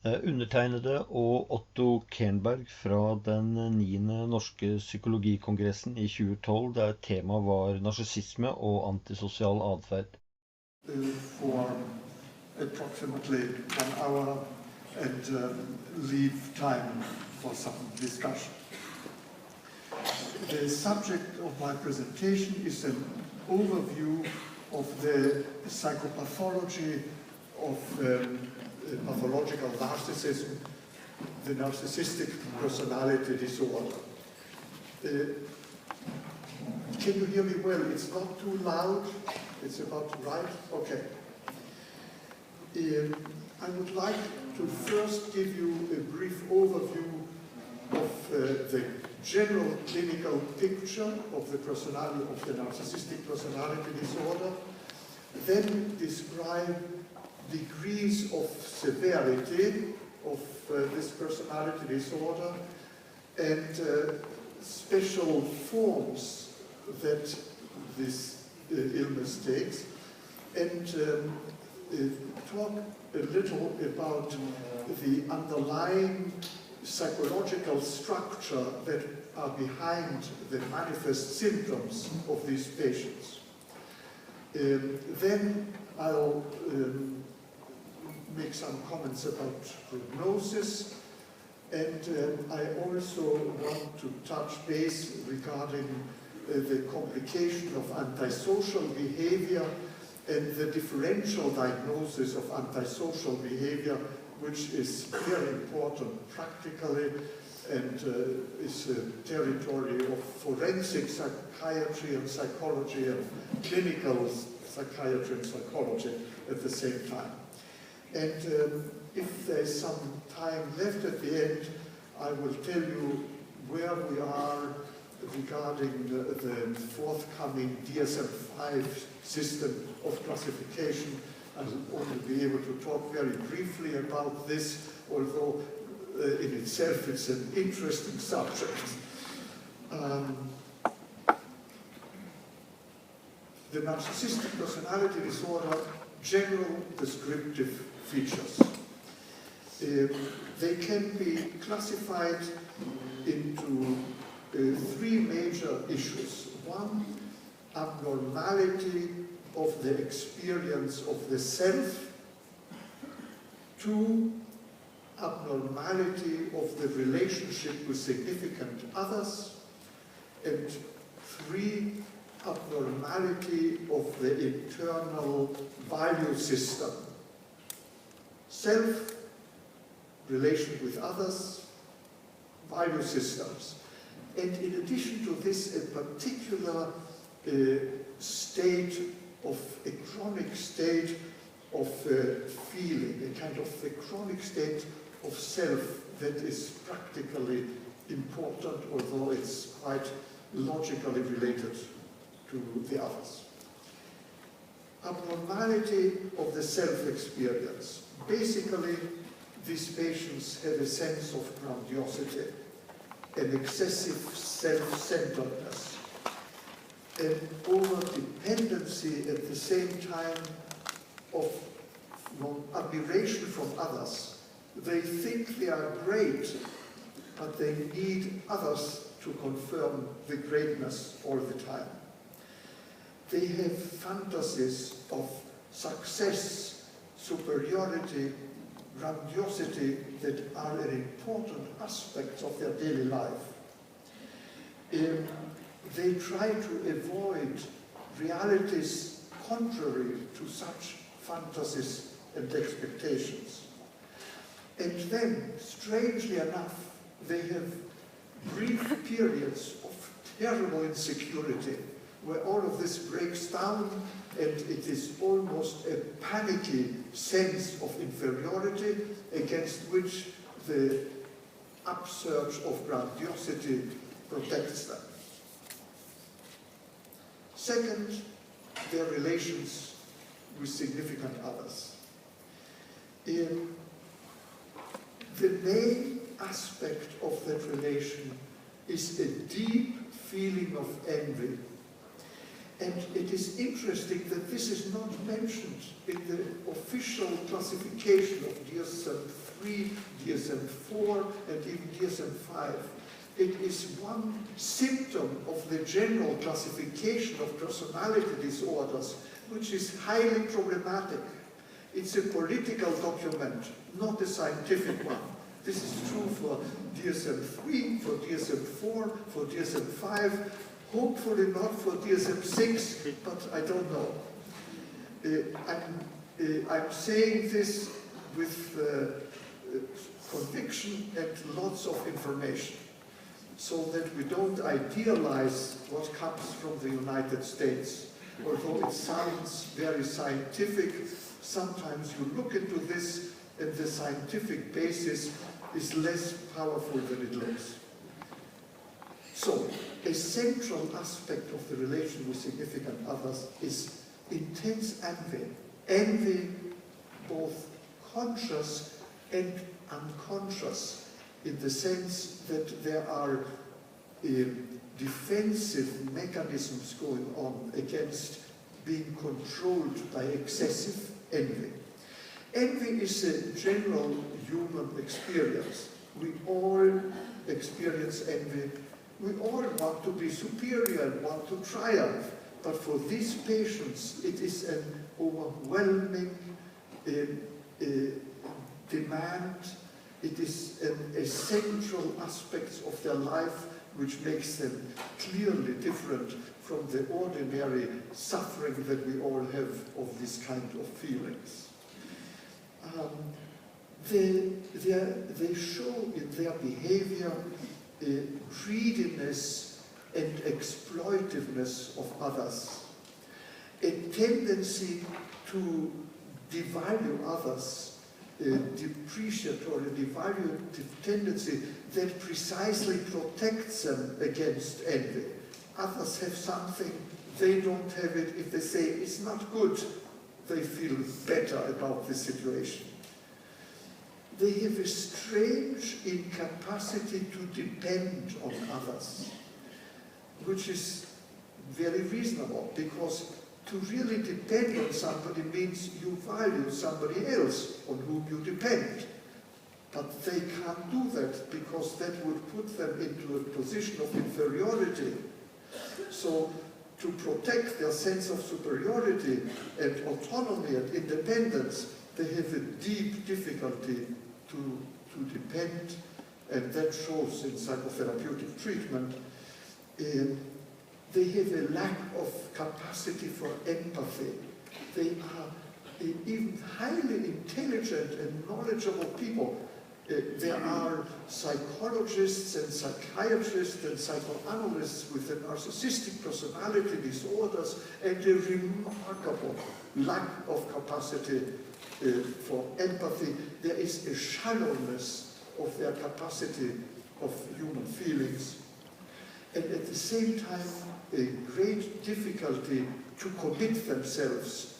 Undertegnede og Otto Kernberg fra den 9. norske psykologikongressen i 2012, der temaet var narsissisme og antisosial atferd. For approximately 1 hour and leave time for some discussion. The subject of my presentation is an overview of the psychopathology of pathological narcissism, the narcissistic personality disorder. Can you hear me well? It's not too loud. It's about right? Okay. I would like to first give you a brief overview of the general clinical picture of the personality of the narcissistic personality disorder, then describe degrees of severity of this personality disorder and special forms that this illness takes, and talk a little about the underlying psychological structure that are behind the manifest symptoms of these patients. Then I'll make some comments about prognosis, and I also want to touch base regarding the complication of antisocial behavior and the differential diagnosis of antisocial behavior, which is very important practically and is a territory of forensic psychiatry and psychology and clinical psychiatry and psychology at the same time. And if there's some time left at the end, I will tell you where we are regarding the forthcoming DSM-5 system of classification. I will only be able to talk very briefly about this, although in itself it's an interesting subject. The narcissistic personality disorder, general descriptive features. They can be classified into 3 major issues. 1, abnormality of the experience of the self. 2, abnormality of the relationship with significant others. And 3, abnormality of the internal value system. Self, relation with others, value systems. And in addition to this, a particular state of, a chronic state of feeling, a kind of a chronic state of self that is practically important, although it's quite logically related to the others. Abnormality of the self-experience. Basically, these patients have a sense of grandiosity, an excessive self-centeredness, an over-dependency at the same time of admiration from others. They think they are great, but they need others to confirm the greatness all the time. They have fantasies of success, superiority, grandiosity that are an important aspect of their daily life. They try to avoid realities contrary to such fantasies and expectations. And then, strangely enough, they have brief periods of terrible insecurity where all of this breaks down and it is almost a panicky sense of inferiority against which the upsurge of grandiosity protects them. Second, their relations with significant others. The main aspect of that relation is a deep feeling of envy. And it is interesting that this is not mentioned in the official classification of DSM-3, DSM-4, and even DSM-5. It is one symptom of the general classification of personality disorders, which is highly problematic. It's a political document, not a scientific one. This is true for DSM-3, for DSM-4, for DSM-5, hopefully not for DSM-6, but I don't know. I'm saying this with conviction and lots of information, so that we don't idealize what comes from the United States. Although it sounds very scientific, sometimes you look into this and the scientific basis is less powerful than it looks. So, a central aspect of the relation with significant others is intense envy. Envy, both conscious and unconscious, in the sense that there are defensive mechanisms going on against being controlled by excessive envy. Envy is a general human experience. We all experience envy. We all want to be superior and want to triumph. But for these patients, it is an overwhelming demand. It is an essential aspect of their life which makes them clearly different from the ordinary suffering that we all have of this kind of feelings. They show in their behavior greediness and exploitiveness of others, a tendency to devalue others, a depreciatory, devaluative tendency that precisely protects them against envy. Others have something, they don't have it. If they say it's not good, they feel better about the situation. They have a strange incapacity to depend on others, which is very reasonable, because to really depend on somebody means you value somebody else on whom you depend. But they can't do that, because that would put them into a position of inferiority. So to protect their sense of superiority and autonomy and independence, they have a deep difficulty to depend, and that shows in psychotherapeutic treatment. They have a lack of capacity for empathy. They are even highly intelligent and knowledgeable people. There are psychologists and psychiatrists and psychoanalysts with the narcissistic personality disorders and a remarkable lack of capacity for empathy. There is a shallowness of their capacity of human feelings, and at the same time a great difficulty to commit themselves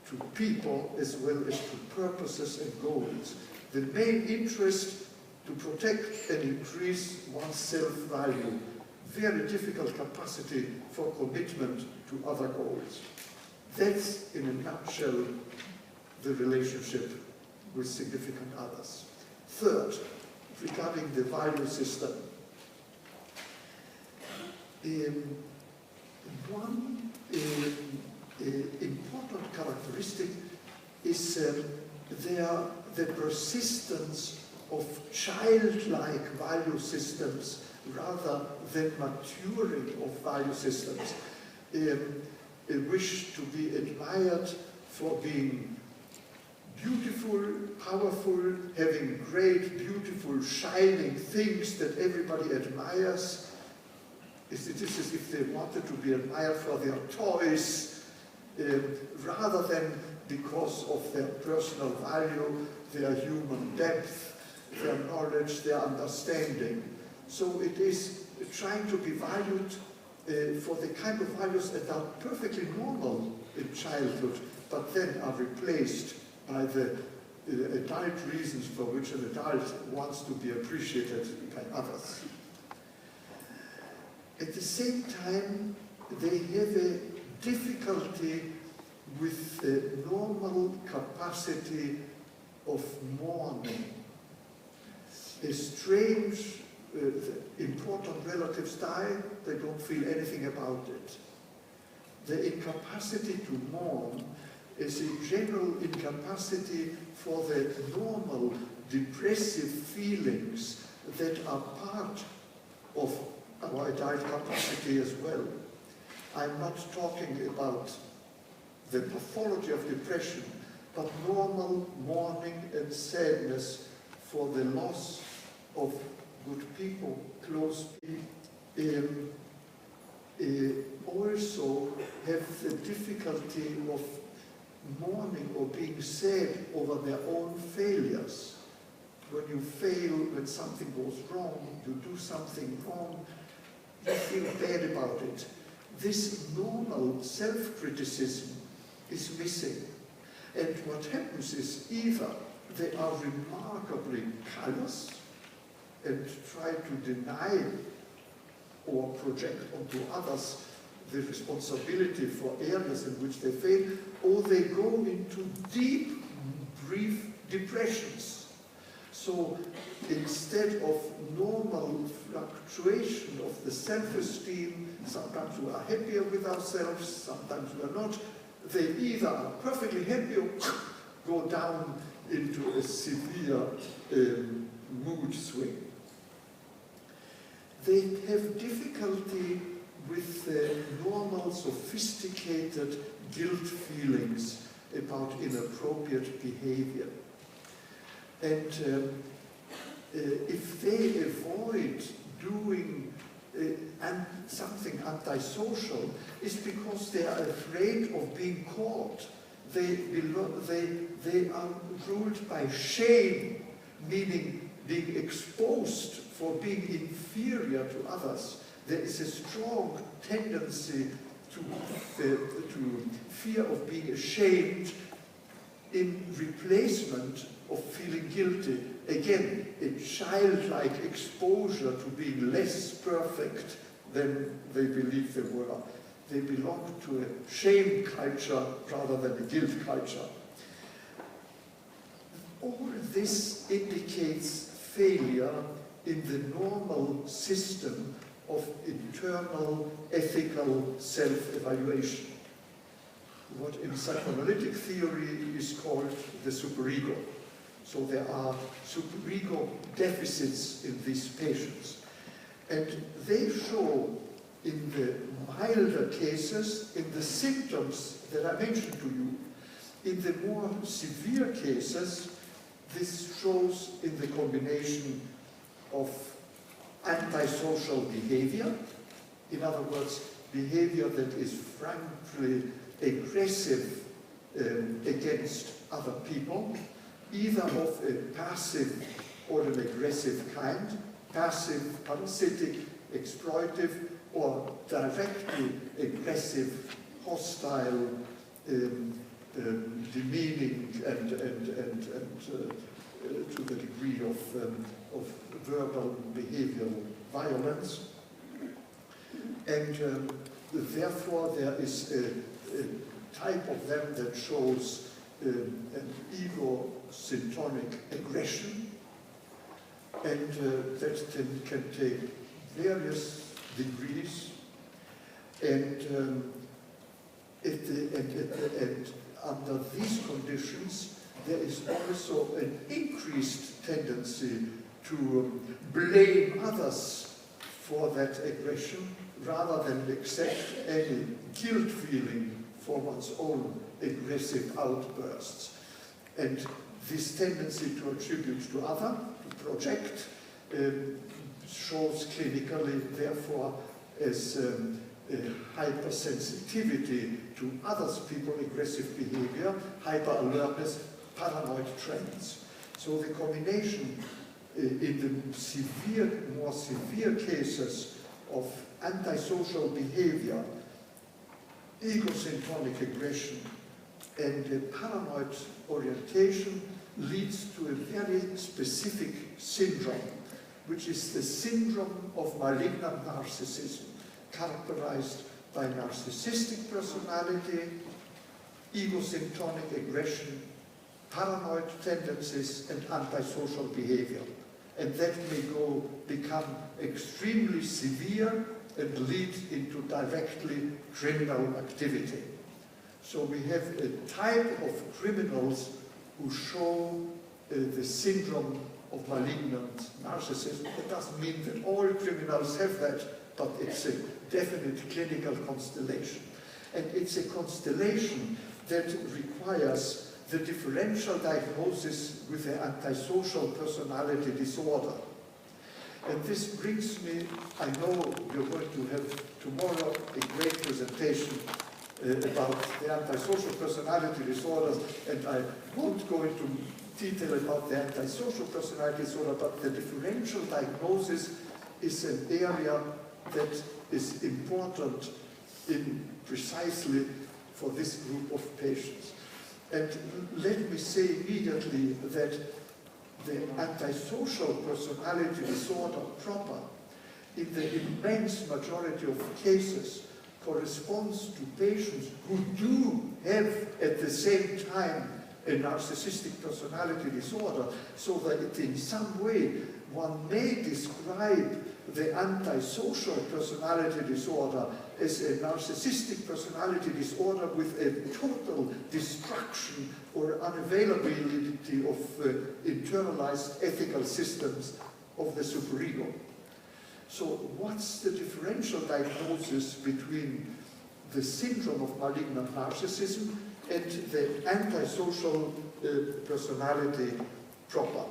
to people as well as to purposes and goals. The main interest to protect and increase one's self-value, very difficult capacity for commitment to other goals. That's, in a nutshell, the relationship with significant others. Third, regarding the value system, one important characteristic is the persistence of childlike value systems rather than maturing of value systems. A wish to be admired for being beautiful, powerful, having great, beautiful, shining things that everybody admires. It is as if they wanted to be admired for their toys, rather than because of their personal value, their human depth, their knowledge, their understanding. So it is trying to be valued for the kind of values that are perfectly normal in childhood, but then are replaced by the adult reasons for which an adult wants to be appreciated by others. At the same time, they have a difficulty with the normal capacity of mourning. A strange, important relatives die, they don't feel anything about it. The incapacity to mourn is a general incapacity for the normal depressive feelings that are part of our adult capacity as well. I'm not talking about the pathology of depression, but normal mourning and sadness for the loss of good people, close people. Also have the difficulty of mourning or being sad over their own failures. When you fail, when something goes wrong, you do something wrong, you feel bad about it. This normal self-criticism is missing. And what happens is either they are remarkably callous and try to deny or project onto others the responsibility for areas in which they fail, or they go into deep, brief depressions. So instead of normal fluctuation of the self-esteem, sometimes we are happier with ourselves, sometimes we are not, they either are perfectly happy or go down into a severe mood swing. They have difficulty with the normal, sophisticated guilt feelings about inappropriate behavior. And if they avoid doing something antisocial, it's because they are afraid of being caught. They are ruled by shame, meaning being exposed for being inferior to others. There is a strong tendency to fear of being ashamed in replacement of feeling guilty. Again, a childlike exposure to being less perfect than they believe they were. They belong to a shame culture rather than a guilt culture. All this indicates failure in the normal system of internal ethical self-evaluation. What in psychoanalytic theory is called the superego. So there are superego deficits in these patients. And they show in the milder cases, in the symptoms that I mentioned to you. In the more severe cases, this shows in the combination of antisocial behavior, in other words, behavior that is frankly aggressive against other people, either of a passive or an aggressive kind, passive, parasitic, exploitive, or directly aggressive, hostile, demeaning, and to the degree of verbal behavioral violence. And therefore there is a type of them that shows an ego-syntonic aggression, and that can take various degrees, and under these conditions there is also an increased tendency to blame others for that aggression rather than accept any guilt feeling for one's own aggressive outbursts. And this tendency to attribute to other, to project, shows clinically, therefore, as hypersensitivity to others people's aggressive behavior, hyper-alertness, paranoid trends. So the combination in the more severe cases of antisocial behavior, egocentric aggression, and paranoid orientation leads to a very specific syndrome, which is the syndrome of malignant narcissism, characterized by narcissistic personality, egosynchronic aggression, paranoid tendencies, and antisocial behavior. And that may become extremely severe and lead into directly criminal activity. So we have a type of criminals who show the syndrome of malignant narcissism. It doesn't mean that all criminals have that, but it's a definite clinical constellation. And it's a constellation that requires the differential diagnosis with the antisocial personality disorder. And this brings me, I know you're going to have tomorrow a great presentation about the antisocial personality disorders, and I won't go into detail about the antisocial personality disorder, but the differential diagnosis is an area that is important precisely for this group of patients. And let me say immediately that the antisocial personality disorder proper, in the immense majority of cases, corresponds to patients who do have at the same time a narcissistic personality disorder, so that in some way one may describe the antisocial personality disorder as a narcissistic personality disorder with a total destruction or unavailability of internalized ethical systems of the superego. So what's the differential diagnosis between the syndrome of malignant narcissism and the antisocial personality proper?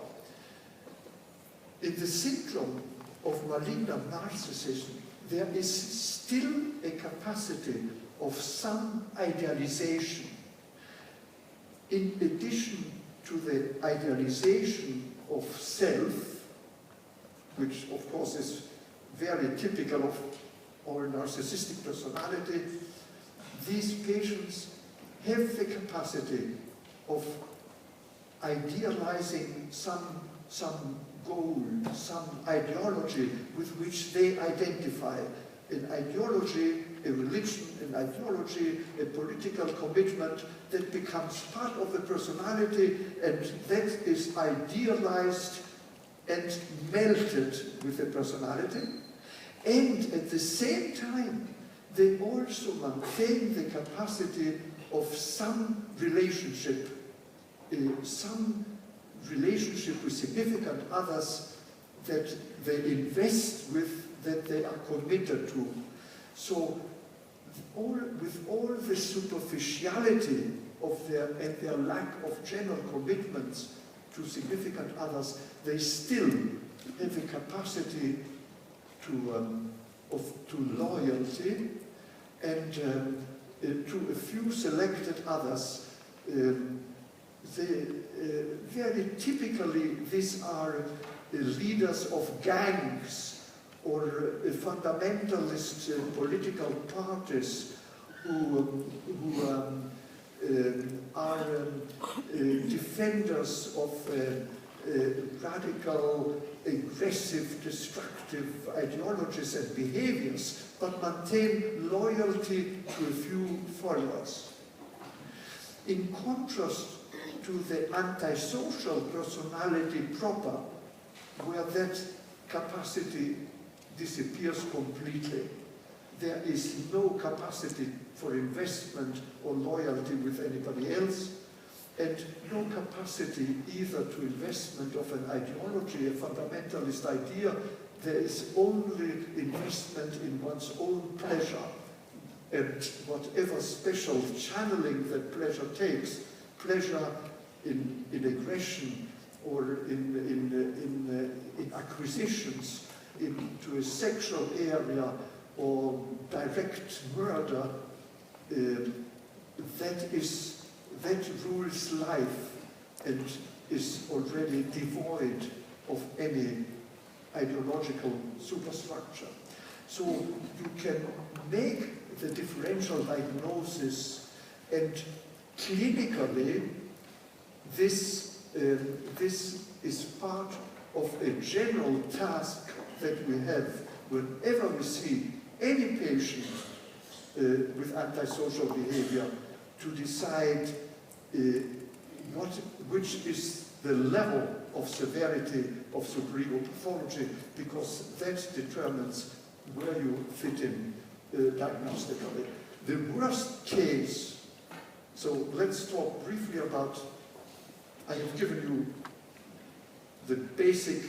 In the syndrome of malignant narcissism, there is still a capacity of some idealization. In addition to the idealization of self, which of course is very typical of all narcissistic personality, these patients have the capacity of idealizing some goal, some ideology with which they identify. An ideology, a religion, an ideology, a political commitment that becomes part of the personality, and that is idealized and melted with the personality. And at the same time, they also maintain the capacity of some relationship with significant others that they invest with, that they are committed to. So with all the superficiality of their lack of general commitments to significant others, they still have a capacity to loyalty, and to a few selected others. Very typically, these are leaders of gangs or fundamentalist political parties who are defenders of radical, aggressive, destructive ideologies and behaviors, but maintain loyalty to a few followers. In contrast to the antisocial personality proper, where that capacity disappears completely. There is no capacity for investment or loyalty with anybody else, and no capacity either to investment of an ideology, a fundamentalist idea. There is only investment in one's own pleasure, and whatever special channeling that pleasure takes, pleasure in aggression or in acquisitions into a sexual area or direct murder, that rules life and is already devoid of any ideological superstructure. So you can make the differential diagnosis, and clinically this is part of a general task that we have whenever we see any patient with antisocial behavior to decide which is the level of severity of superego pathology, because that determines where you fit in diagnostically. The worst case, so let's talk briefly about, I have given you the basic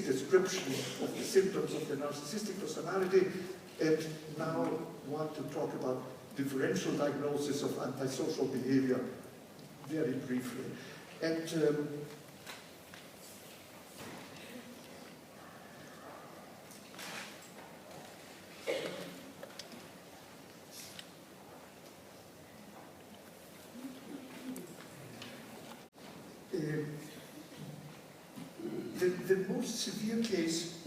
description of the symptoms of the narcissistic personality, and now want to talk about differential diagnosis of antisocial behavior very briefly. And the most severe case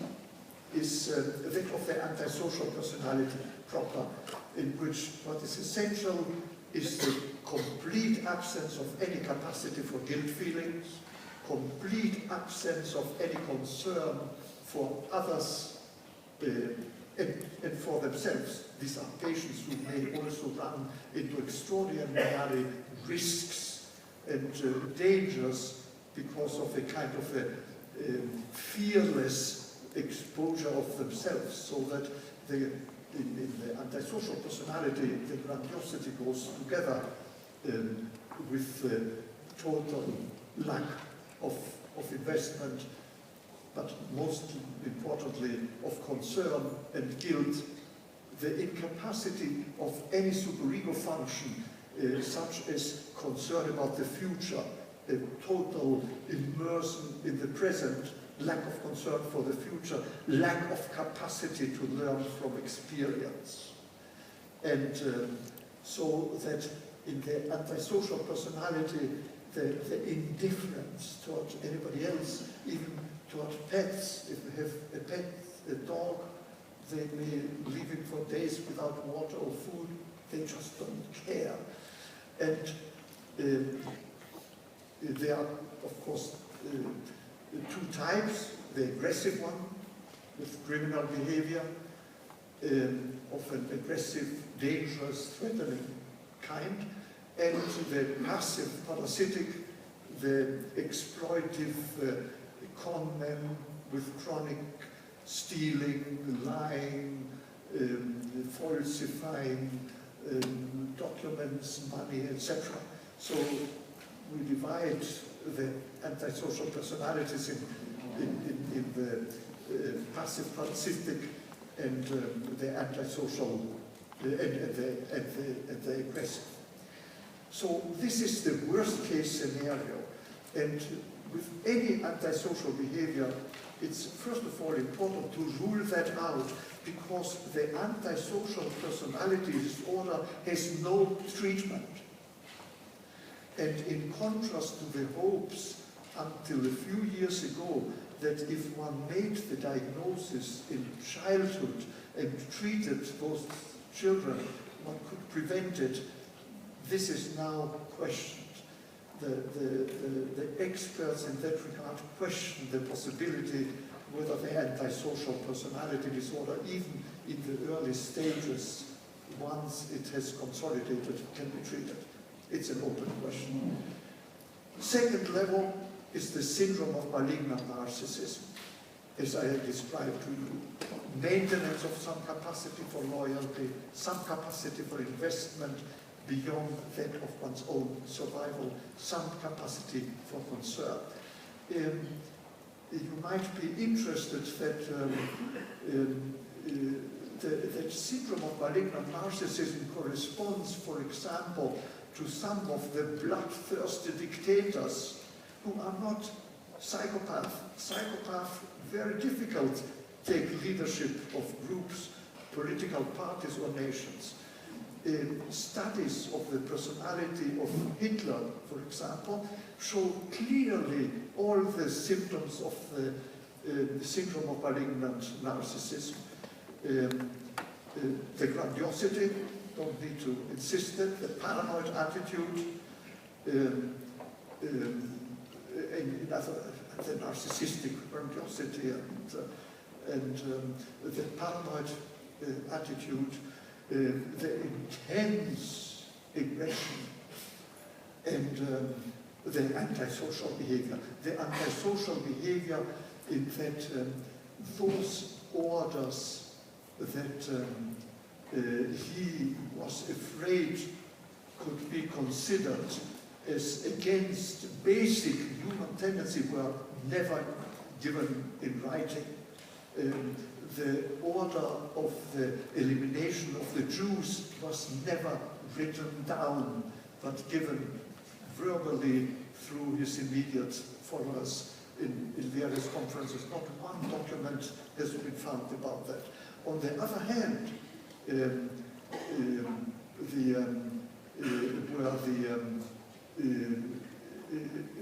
is that of the antisocial personality proper, in which what is essential is the complete absence of any capacity for guilt feelings, complete absence of any concern for others and for themselves. These are patients who may also run into extraordinary risks and dangers because of a kind of a fearless exposure of themselves, so that in the antisocial personality, the grandiosity goes together with total lack of investment, but most importantly of concern and guilt, the incapacity of any superego function, such as concern about the future, a total immersion in the present, lack of concern for the future, lack of capacity to learn from experience. And so that in the antisocial personality, the indifference toward anybody else, even toward pets, if they have a pet, a dog, they may leave it for days without water or food, they just don't care. And there are, of course, two types: the aggressive one, with criminal behavior, of an aggressive, dangerous, threatening kind, and the passive, parasitic, the exploitive con men with chronic stealing, lying, falsifying documents, money, etc. So we divide the antisocial personalities in the passive parasitic and the antisocial and the aggressive. So this is the worst case scenario, and with any antisocial behavior, it's first of all important to rule that out, because the antisocial personality disorder has no treatment. And in contrast to the hopes until a few years ago that if one made the diagnosis in childhood and treated those children, one could prevent it, this is now questioned. The experts in that regard question the possibility whether the antisocial personality disorder, even in the early stages, once it has consolidated, can be treated. It's an open question. Second level is the syndrome of malignant narcissism, as I have described to you. Maintenance of some capacity for loyalty, some capacity for investment beyond that of one's own survival, some capacity for concern. You might be interested that that syndrome of malignant narcissism corresponds, for example, to some of the bloodthirsty dictators who are not psychopaths. Psychopaths, very difficult, take leadership of groups, political parties or nations. Studies of the personality of Hitler, for example, show clearly all the symptoms of the syndrome of malignant narcissism. The grandiosity, don't need to insist it, the paranoid attitude, the narcissistic grandiosity and the paranoid attitude, the intense aggression, and the antisocial behavior. The antisocial behavior in that those orders that he was afraid could be considered as against basic human tendency were never given in writing. The order of the elimination of the Jews was never written down, but given verbally through his immediate followers in various conferences. Not one document has been found about that. On the other hand,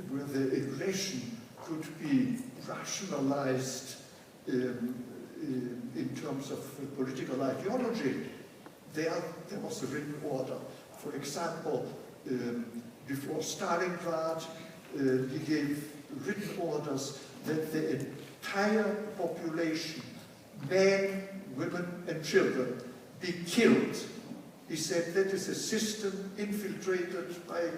where the aggression could be rationalized in terms of political ideology, there was a written order. For example, before Stalingrad, he gave written orders that the entire population, men, women, and children, be killed. He said that is a system infiltrated by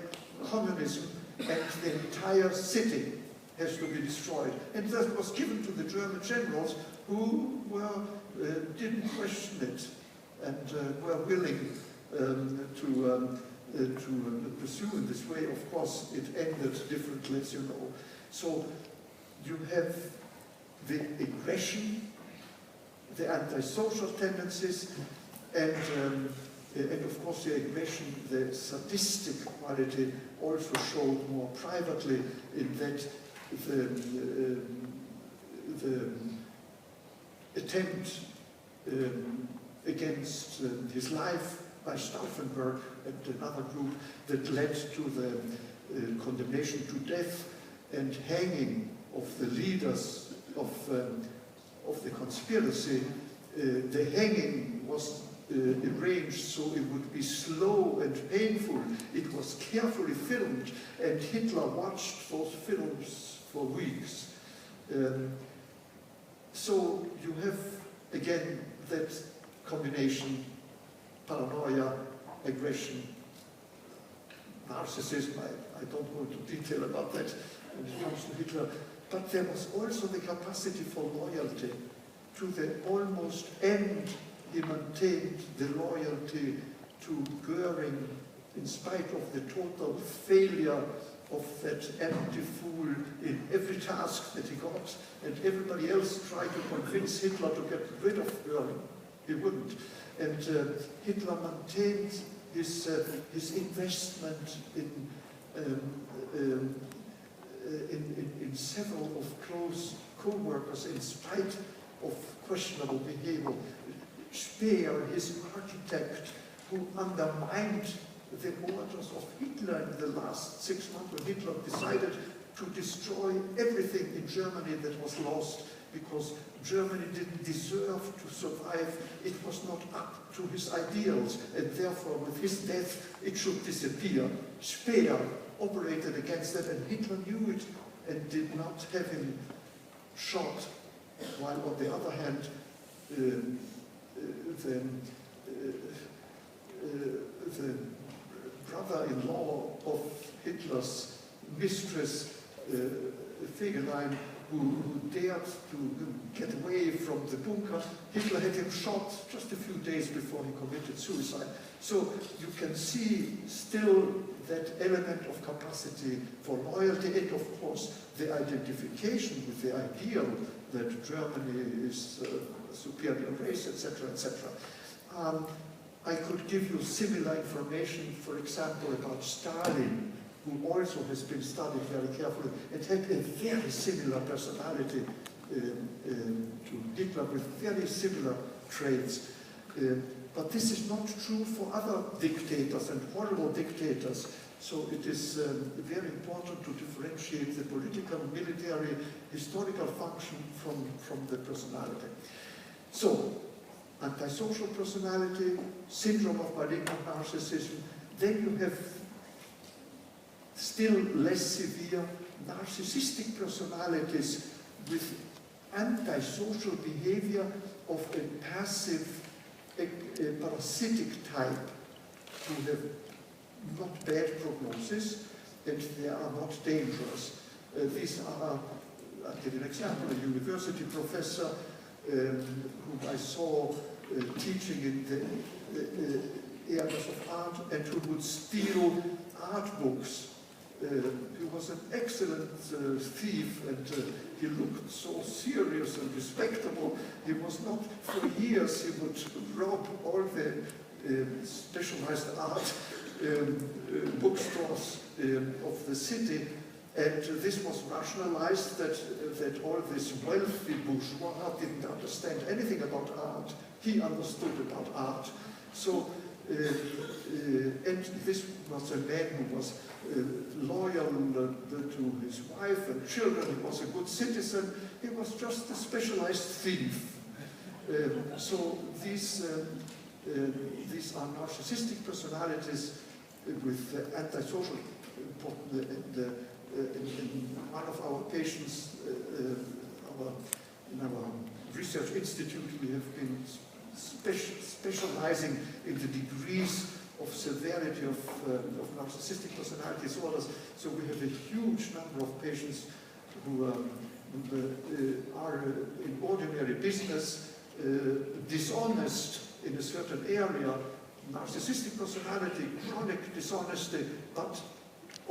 communism, and the entire city has to be destroyed. And that was given to the German generals who didn't question it and were willing to pursue in this way. Of course, it ended differently, as you know. So you have the aggression, the antisocial tendencies, and of course the aggression, the sadistic quality also showed more privately in that the attempt against his life by Stauffenberg and another group that led to the condemnation to death and hanging of the leaders of the conspiracy. The hanging was arranged so it would be slow and painful. It was carefully filmed, and Hitler watched those films for weeks. So you have, again, that combination, paranoia, aggression, narcissism. I don't go into detail about that when it comes to Hitler, but there was also the capacity for loyalty. To the almost end, he maintained the loyalty to Goering in spite of the total failure of that empty fool in every task that he got, and everybody else tried to convince Hitler to get rid of Goering. He wouldn't. And Hitler maintained his investment in several of close co-workers in spite of questionable behavior. Speer, his architect, who undermined the orders of Hitler in the last 6 months when Hitler decided to destroy everything in Germany that was lost because Germany didn't deserve to survive. It was not up to his ideals, and therefore with his death it should disappear. Speer operated against that, and Hitler knew it and did not have him shot, while on the other hand the brother-in-law of Hitler's mistress, Fegelein, who dared to get away from the bunker, Hitler had him shot just a few days before he committed suicide. So you can see still that element of capacity for loyalty, and of course the identification with the ideal that Germany is a superior race, etc., etc. I could give you similar information, for example, about Stalin, who also has been studied very carefully, and had a very similar personality to Hitler, with very similar traits. But this is not true for other dictators and horrible dictators. So it is very important to differentiate the political, military, historical function from the personality. So, antisocial personality, syndrome of malignant narcissism, then you have still less severe narcissistic personalities with antisocial behavior of a passive a parasitic type who have not bad prognosis and they are not dangerous. These are, I'll give you an example, a university professor whom I saw teaching in the areas of art and who would steal art books. He was an excellent thief and he looked so serious and respectable. He was not, for years he would rob all the specialized art bookstores of the city, and this was rationalized that all this wealthy bourgeois didn't understand anything about art. He understood about art. So, and this was a man who was loyal to his wife and children. He was a good citizen. He was just a specialized thief. So these are narcissistic personalities with antisocial. In one of our patients, in our research institute, we have been specializing in the degrees of severity of narcissistic personality disorders. So we have a huge number of patients who are in ordinary business, dishonest in a certain area, narcissistic personality, chronic dishonesty, but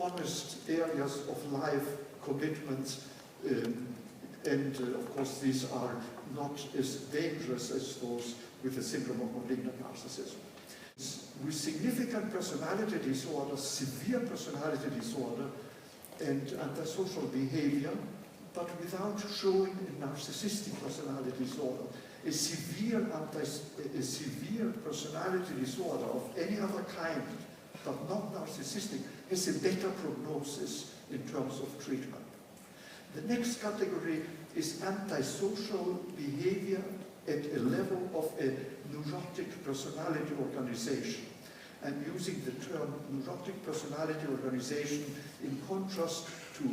honest areas of life, commitments, and of course these are not as dangerous as those with the syndrome of malignant narcissism. With significant personality disorder, severe personality disorder, and antisocial behavior, but without showing a narcissistic personality disorder. A severe personality disorder of any other kind, but not narcissistic, has a better prognosis in terms of treatment. The next category is antisocial behavior at a level of a neurotic personality organization. I'm using the term neurotic personality organization in contrast to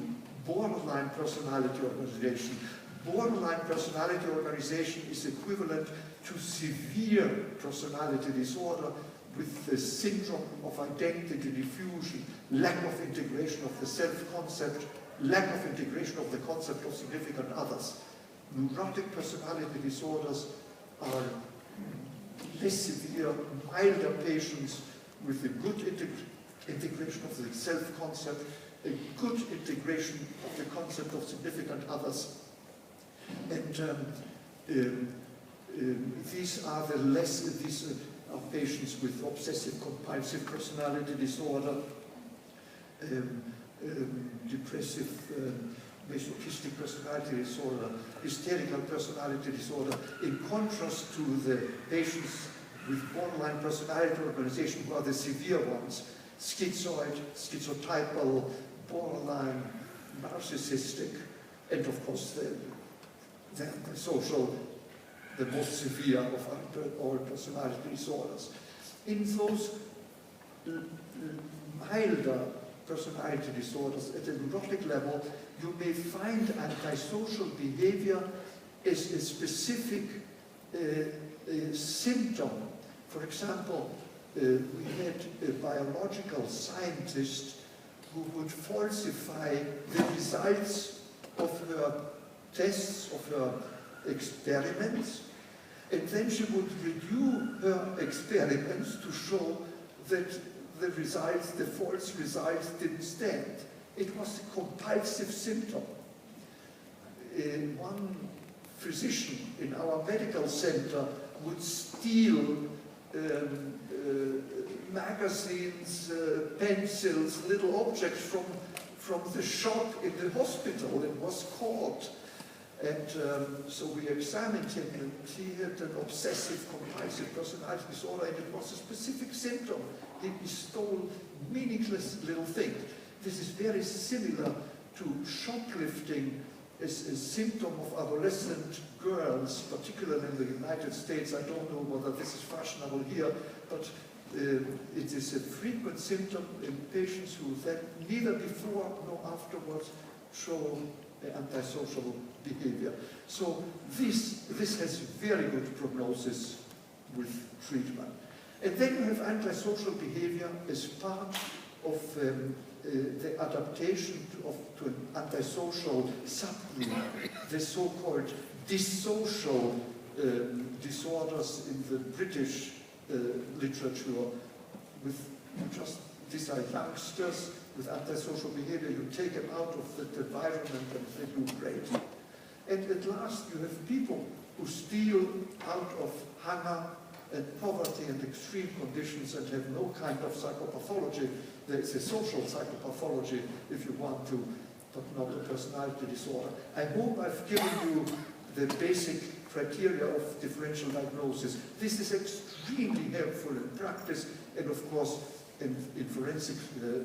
borderline personality organization. Borderline personality organization is equivalent to severe personality disorder with the syndrome of identity diffusion, lack of integration of the self-concept, lack of integration of the concept of significant others. Neurotic personality disorders are less severe, milder patients with a good integration of the self-concept, a good integration of the concept of significant others. And these are patients with obsessive-compulsive personality disorder, depressive masochistic personality disorder, hysterical personality disorder, in contrast to the patients with borderline personality organization who are the severe ones, schizoid, schizotypal, borderline, narcissistic, and of course the antisocial, the most severe of all personality disorders. In those milder personality disorders at a neurotic level, you may find antisocial behavior as a specific symptom. For example, we had a biological scientist who would falsify the results of her tests, of her experiments, and then she would review her experiments to show that the results, the false results, didn't stand. It was a compulsive symptom. One physician in our medical center would steal magazines, pencils, little objects from the shop in the hospital and was caught. And so we examined him, and he had an obsessive-compulsive personality disorder, and it was a specific symptom. He stole meaningless little things. This is very similar to shoplifting as a symptom of adolescent girls, particularly in the United States. I don't know whether this is fashionable here, but it is a frequent symptom in patients who then neither before nor afterwards show antisocial behavior. So this has very good prognosis with treatment. And then you have antisocial behavior as part of the adaptation to an antisocial subgroup, the so-called dissocial disorders in the British literature. These are youngsters with antisocial behavior. You take them out of the environment and they do great. And at last you have people who steal out of hunger and poverty and extreme conditions and have no kind of psychopathology. There is a social psychopathology, if you want to, but not a personality disorder. I hope I've given you the basic criteria of differential diagnosis. This is extremely helpful in practice, and of course, in forensic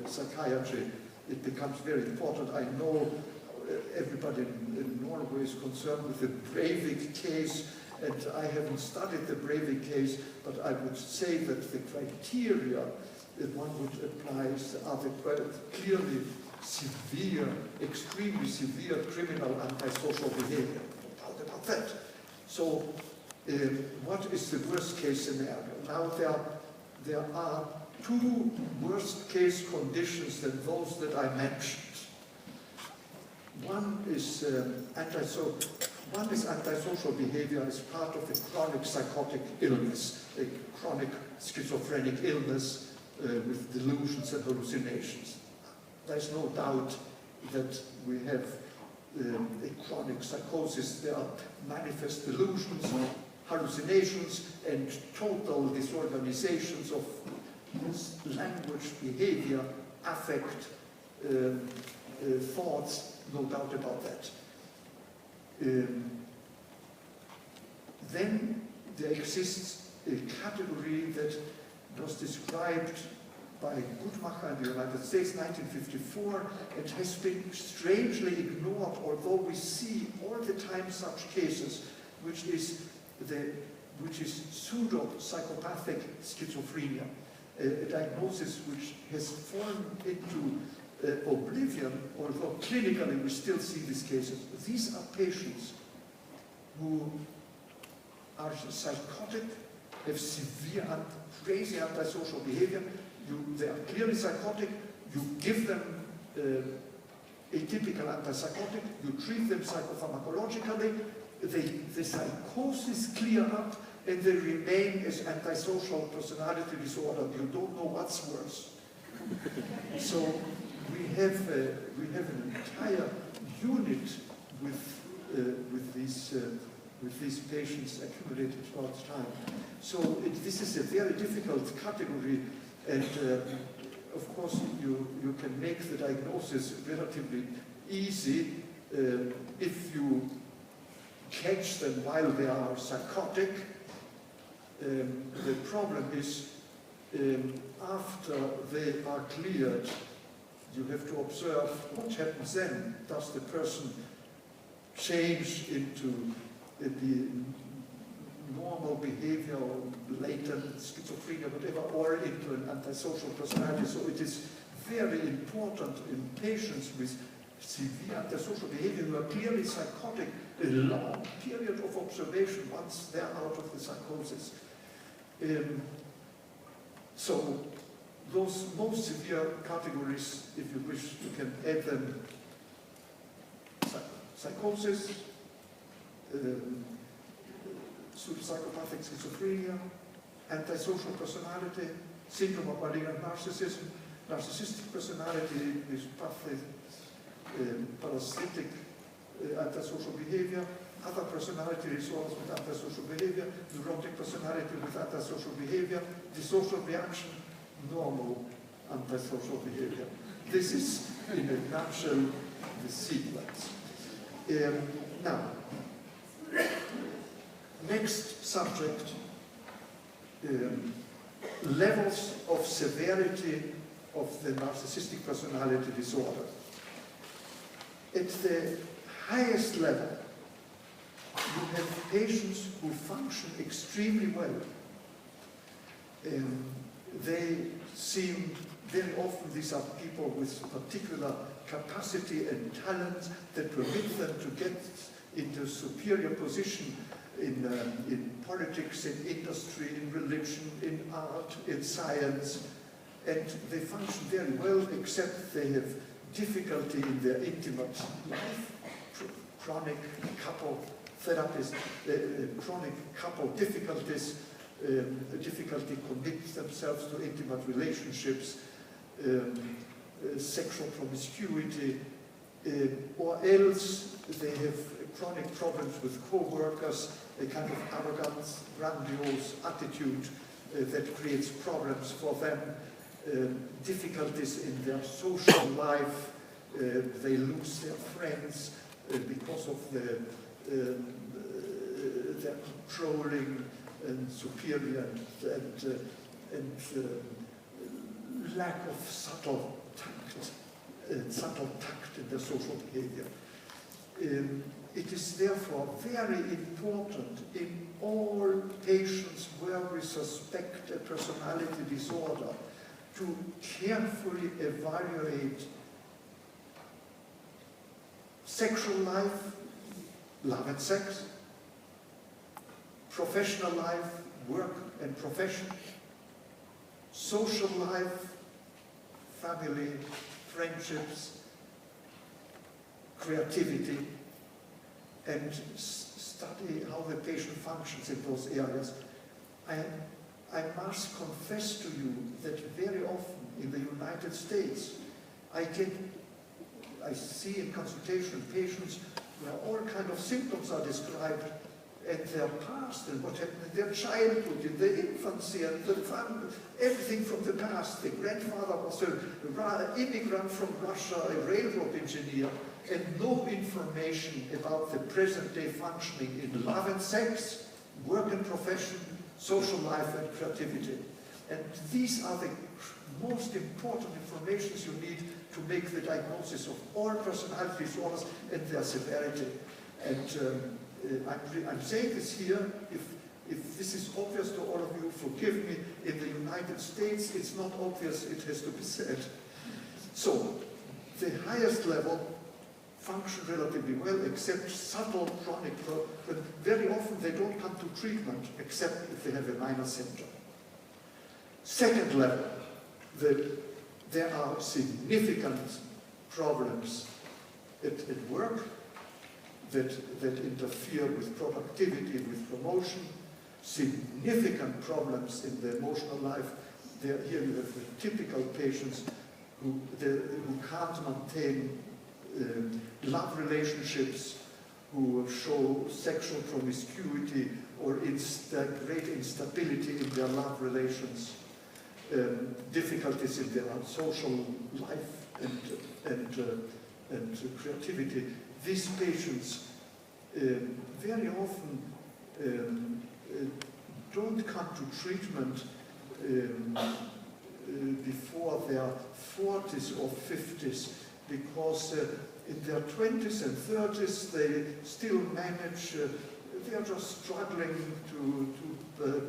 psychiatry, it becomes very important. I know everybody in Norway is concerned with the Breivik case, and I haven't studied the Breivik case, but I would say that the criteria that one would apply are the clearly severe, extremely severe criminal antisocial behavior. No doubt about that. So, what is the worst case scenario? Now there are two worst case conditions than those that I mentioned. One is antisocial behavior as part of a chronic psychotic illness, a chronic schizophrenic illness with delusions and hallucinations. There's no doubt that we have a chronic psychosis. There are manifest delusions, hallucinations, and total disorganizations of language, behavior, affect, thoughts, no doubt about that. Then there exists a category that was described by Guttmacher in the United States, 1954, and has been strangely ignored, although we see all the time such cases, which is pseudo-psychopathic schizophrenia, a diagnosis which has fallen into oblivion, although clinically we still see these cases. These are patients who are psychotic, have severe and crazy antisocial behavior. They are clearly psychotic. You give them atypical antipsychotic. You treat them psychopharmacologically. The psychosis clear up, and they remain as antisocial personality disorder. You don't know what's worse. So we have an entire unit with these patients accumulated throughout time. So this is a very difficult category, and of course you can make the diagnosis relatively easy if you catch them while they are psychotic. The problem is after they are cleared, you have to observe what happens then. Does the person change into the normal behavior, or latent schizophrenia, whatever, or into an antisocial personality? So it is very important in patients with severe antisocial behavior who are clearly psychotic, a long period of observation once they're out of the psychosis. So those most severe categories, if you wish, you can add them: psychosis, pseudopsychopathic schizophrenia, antisocial personality, syndrome of malignant narcissism, narcissistic personality with parasitic antisocial behavior, other personality disorders with antisocial behavior, neurotic personality with antisocial behavior, dissocial reaction, normal antisocial behavior. This is, in a nutshell, the sequence. Now, next subject, levels of severity of the narcissistic personality disorder. At the highest level, you have patients who function extremely well. They seem, very often these are people with particular capacity and talent that permit them to get into a superior position in politics, in industry, in religion, in art, in science, and they function very well, except they have difficulty in their intimate life, chronic couple therapies, chronic couple difficulties, difficulty commit themselves to intimate relationships, sexual promiscuity, or else they have chronic problems with co-workers, a kind of arrogant, grandiose attitude that creates problems for them, difficulties in their social life, they lose their friends because of their controlling and superior and lack of subtle tact in their social behavior. It is therefore very important in all patients where we suspect a personality disorder to carefully evaluate sexual life, love and sex, professional life, work and profession, social life, family, friendships, creativity, and study how the patient functions in those areas. I must confess to you that very often in the United States, I see in consultation patients where all kind of symptoms are described at their past and what happened in their childhood, in their infancy, and the family, everything from the past. The grandfather was a immigrant from Russia, a railroad engineer, and no information about the present-day functioning in love and sex, work and profession, social life and creativity. And these are the most important informations you need to make the diagnosis of all personality disorders and their severity. And I'm saying this here, if this is obvious to all of you, forgive me. In the United States, it's not obvious, it has to be said. So, the highest level function relatively well, except subtle chronic, but very often they don't come to treatment except if they have a minor symptom. Second level, there are significant problems at work that interfere with productivity, with promotion, significant problems in the emotional life. Here you have the typical patients who can't maintain love relationships, who show sexual promiscuity or great instability in their love relations, difficulties in their social life and creativity. These patients very often don't come to treatment before their 40s or 50s, because in their 20s and 30s they still manage, they are just struggling to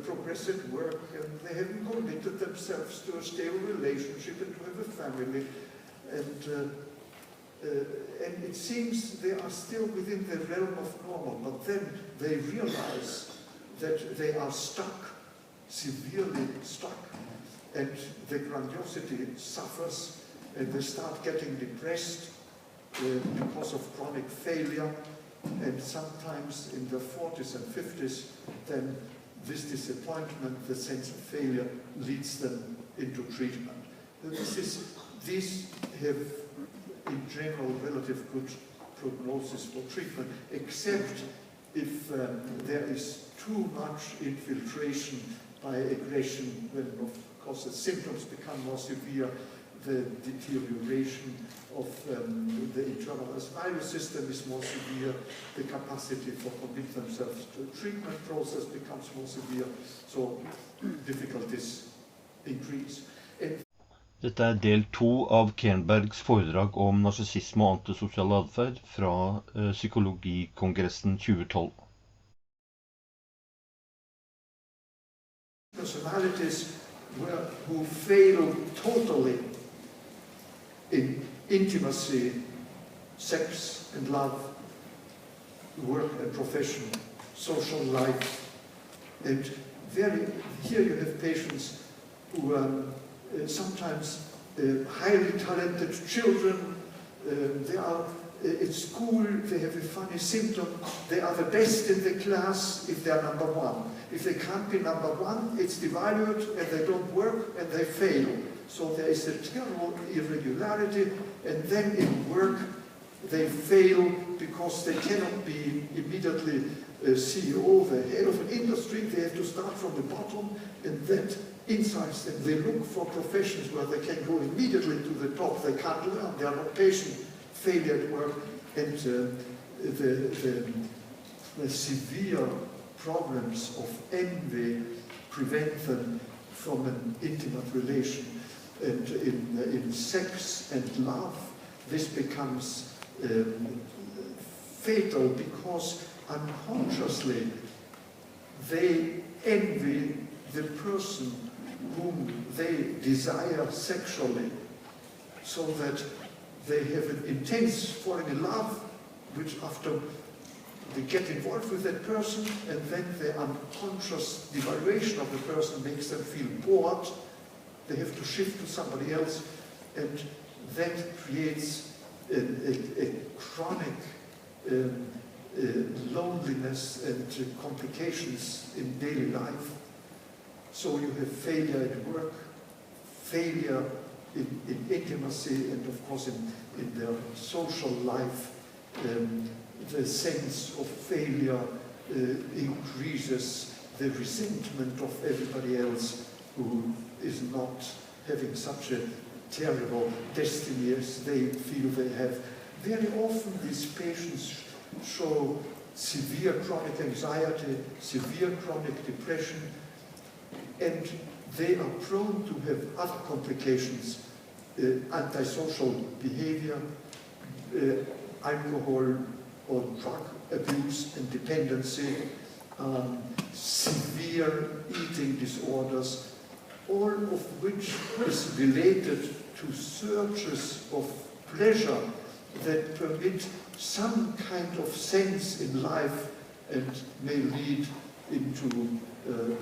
progress at work, and they haven't committed themselves to a stable relationship and to have a family. And it seems they are still within the realm of normal, but then they realize that they are stuck, severely stuck, and the grandiosity suffers, and they start getting depressed because of chronic failure, and sometimes in their 40s and 50s, then this disappointment, the sense of failure, leads them into treatment. These have, in general, relative good prognosis for treatment, except if there is too much infiltration by aggression, when of course the symptoms become more severe, the deterioration of the internal value system is more severe, the capacity for commit themselves to a treatment process becomes more severe, so difficulties increase. Dette er del 2 av Kernbergs foredrag om narsissisme og antisosial adferd fra Psykologikongressen 2012. Personalities who fail totally in intimacy, sex and love, work and profession, social life. And here you have patients who are sometimes highly talented children. They are at school, they have a funny symptom. They are the best in the class if they are number one. If they can't be number one, it's devalued and they don't work and they fail. So there is a terrible irregularity, and then in work they fail because they cannot be immediately CEO, the head of an industry. They have to start from the bottom, and that incites them. They look for professions where they can go immediately to the top. They can't learn. They are not patient. Failure at work, and the severe problems of envy prevent them from an intimate relation. And in sex and love, this becomes fatal because unconsciously they envy the person whom they desire sexually, so that they have an intense falling in love, which after they get involved with that person, and then the unconscious devaluation of the person makes them feel bored. They have to shift to somebody else, and that creates a chronic loneliness and complications in daily life. So you have failure at work, failure in intimacy, and of course in their social life. The sense of failure increases, the resentment of everybody else who is not having such a terrible destiny as they feel they have. Very often these patients show severe chronic anxiety, severe chronic depression, and they are prone to have other complications, antisocial behavior, alcohol or drug abuse and dependency, severe eating disorders, all of which is related to surges of pleasure that permit some kind of sense in life and may lead into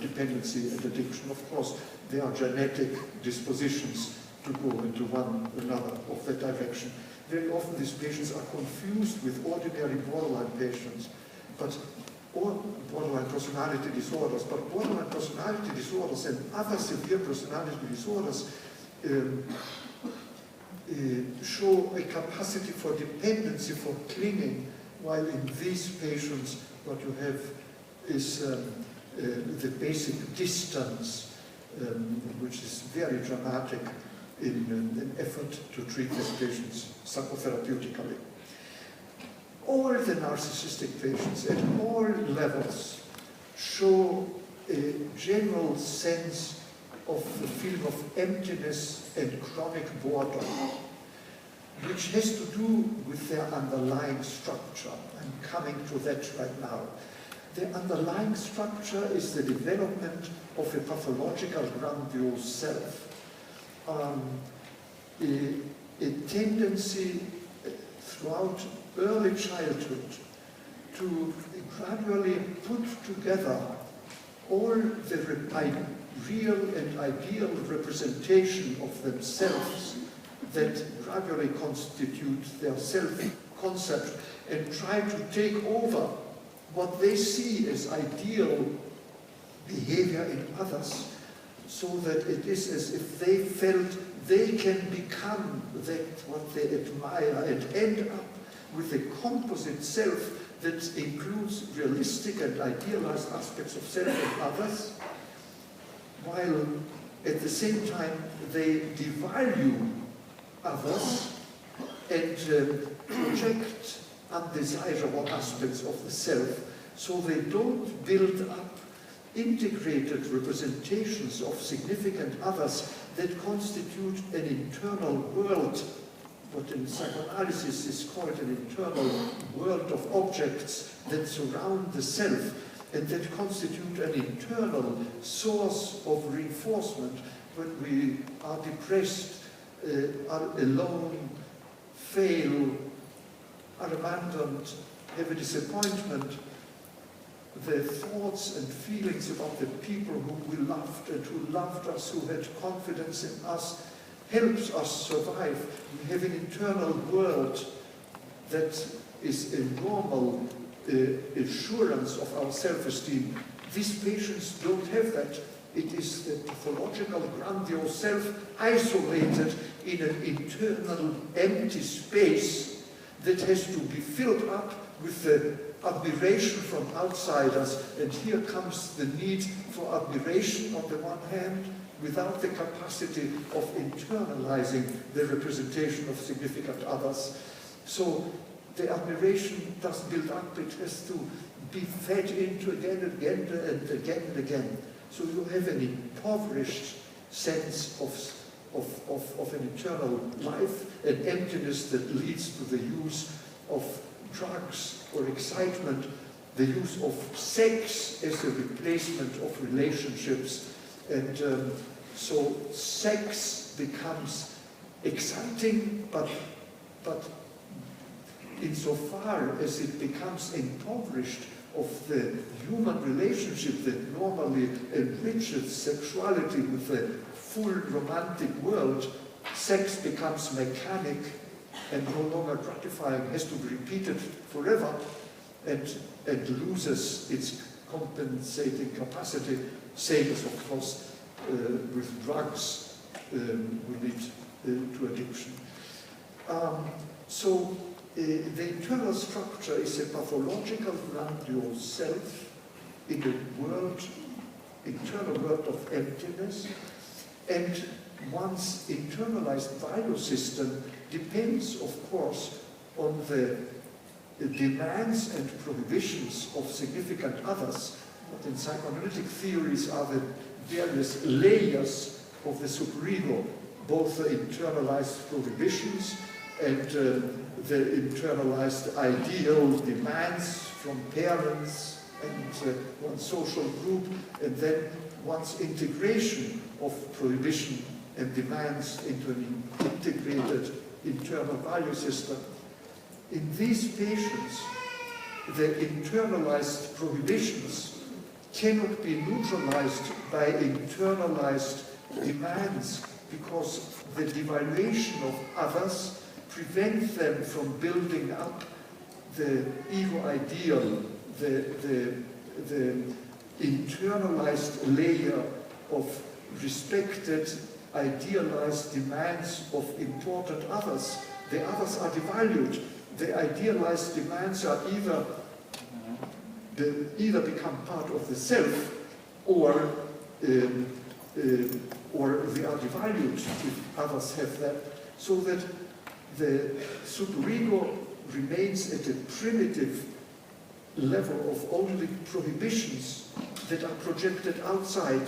dependency and addiction. Of course, there are genetic dispositions to go into one or another of that direction. Very often these patients are confused with ordinary borderline patients, or borderline personality disorders. But borderline personality disorders and other severe personality disorders show a capacity for dependency, for clinging, while in these patients what you have is the basic distance, which is very dramatic in an effort to treat these patients psychotherapeutically. All the narcissistic patients at all levels show a general sense of the feeling of emptiness and chronic boredom, which has to do with their underlying structure. I'm coming to that right now. The underlying structure is the development of a pathological grandiose self, a tendency throughout early childhood to gradually put together all the real and ideal representation of themselves that gradually constitute their self-concept, and try to take over what they see as ideal behavior in others, so that it is as if they felt they can become that what they admire, and end up with a composite self that includes realistic and idealized aspects of self and others, while at the same time they devalue others and project undesirable aspects of the self, so they don't build up integrated representations of significant others that constitute an internal world, what in psychoanalysis is called an internal world of objects that surround the self, and that constitute an internal source of reinforcement when we are depressed, are alone, fail, are abandoned, have a disappointment. the thoughts and feelings about the people whom we loved and who loved us, who had confidence in us, helps us survive. We have an internal world that is a normal assurance of our self-esteem. These patients don't have that. It is the pathological grandiose self isolated in an internal empty space that has to be filled up with the admiration from outsiders. And here comes the need for admiration on the one hand, without the capacity of internalizing the representation of significant others. So the admiration doesn't build up, it has to be fed into again and again and again and again. So you have an impoverished sense of an internal life, an emptiness that leads to the use of drugs or excitement, the use of sex as a replacement of relationships. And so sex becomes exciting, but insofar as it becomes impoverished of the human relationship that normally enriches sexuality with the full romantic world, sex becomes mechanic and no longer gratifying, has to be repeated forever, and loses its compensating capacity. Same as, of course, with drugs we lead to addiction. So the internal structure is a pathological grandiose self in a internal world of emptiness, and one's internalized value system depends, of course, on the demands and prohibitions of significant others. What in psychoanalytic theories are the various layers of the superego, both the internalized prohibitions and the internalized ideal demands from parents and one's social group, and then one's integration of prohibition and demands into an integrated internal value system. In these patients, the internalized prohibitions cannot be neutralized by internalized demands, because the devaluation of others prevents them from building up the ego ideal, the internalized layer of respected, idealized demands of important others. The others are devalued. The idealized demands are either become part of the self, or they are devalued if others have that, so that the superego remains at a primitive level of only prohibitions that are projected outside.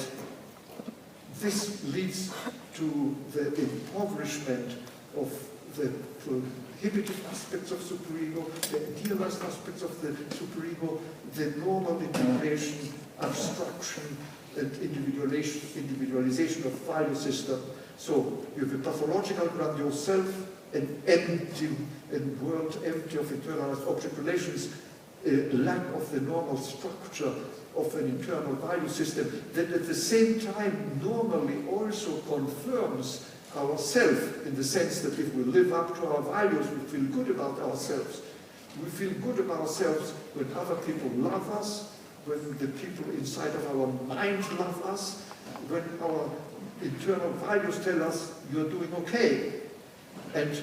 This leads to the impoverishment of the prohibitive aspects of superego, the idealized aspects of the superego, the normal integration, abstraction, and individualization of value system. So you have a pathological grandiose self, an empty and world empty of internalized object relations, a lack of the normal structure of an internal value system that at the same time normally also confirms ourself, in the sense that if we live up to our values, we feel good about ourselves. We feel good about ourselves when other people love us, when the people inside of our mind love us, when our internal values tell us you're doing okay. And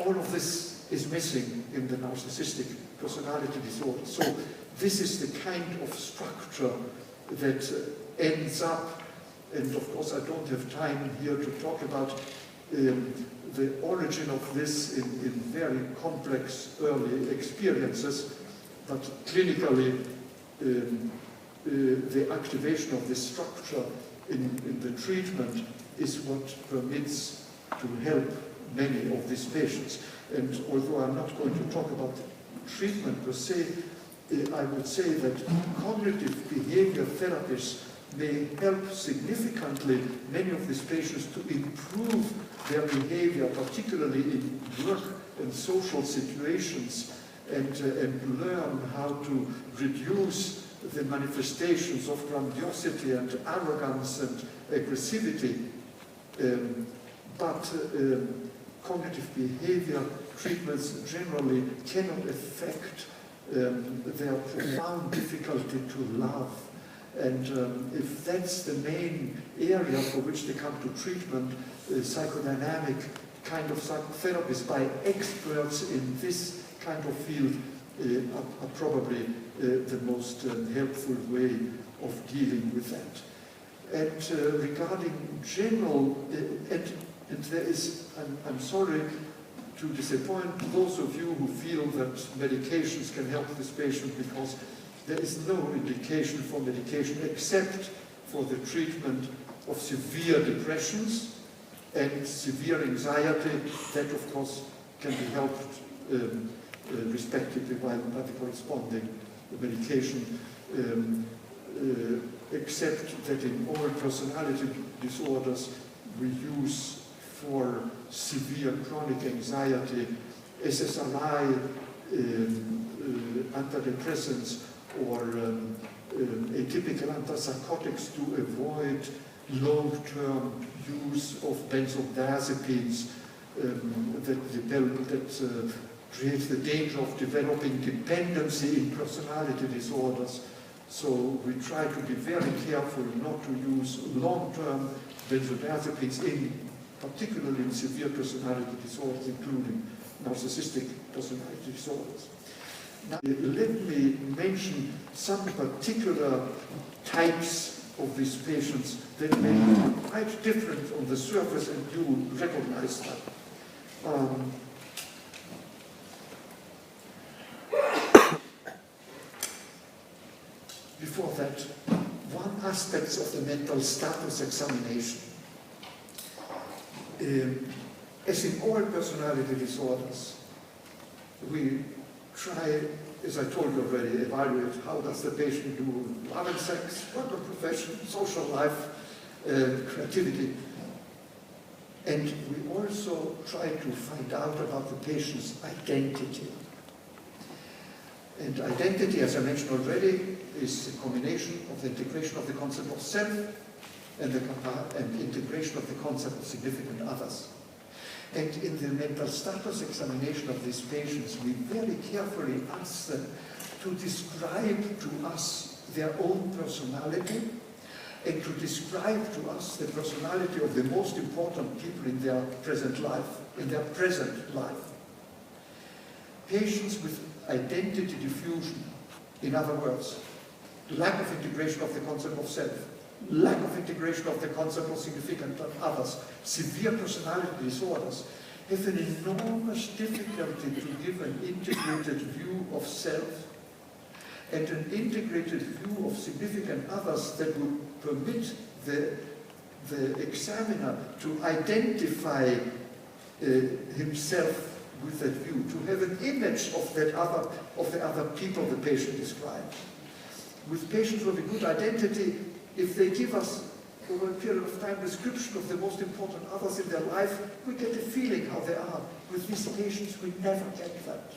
all of this is missing in the narcissistic personality disorder. So this is the kind of structure that ends up, and of course I don't have time here to talk about the origin of this in very complex early experiences, but clinically the activation of this structure in the treatment is what permits to help many of these patients. And although I'm not going to talk about treatment per se, I would say that cognitive behavior therapies may help significantly many of these patients to improve their behavior, particularly in work and social situations, and learn how to reduce the manifestations of grandiosity and arrogance and aggressivity, but cognitive behavior treatments generally cannot affect their profound difficulty to love. And if that's the main area for which they come to treatment, psychodynamic kind of psychotherapies by experts in this kind of field are probably the most helpful way of dealing with that. And regarding general, and there is, I'm sorry to disappoint those of you who feel that medications can help this patient, because there is no indication for medication except for the treatment of severe depressions and severe anxiety. That, of course, can be helped respectively by the corresponding medication, except that in all personality disorders we use for severe chronic anxiety SSRI, antidepressants, or atypical antipsychotics to avoid long-term use of benzodiazepines that creates the danger of developing dependency in personality disorders. So we try to be very careful not to use long-term benzodiazepines, particularly in severe personality disorders, including narcissistic personality disorders. Now, let me mention some particular types of these patients that may be quite different on the surface, and you recognize that. Before that, one aspect of the mental status examination. As in all personality disorders, we try, as I told you already, evaluate how does the patient do love and sex, work or profession, social life, creativity. And we also try to find out about the patient's identity. And identity, as I mentioned already, is a combination of the integration of the concept of self and the integration of the concept of significant others. And in the mental status examination of these patients, we very carefully ask them to describe to us their own personality and to describe to us the personality of the most important people in their present life, Patients with identity diffusion, in other words, lack of integration of the concept of self, lack of integration of the concept of significant others, severe personality disorders, have an enormous difficulty to give an integrated view of self and an integrated view of significant others that would permit the examiner to identify himself with that view, to have an image of the other people the patient describes. With patients with a good identity, if they give us over a period of time description of the most important others in their life, we get a feeling how they are. With these patients, we never get that.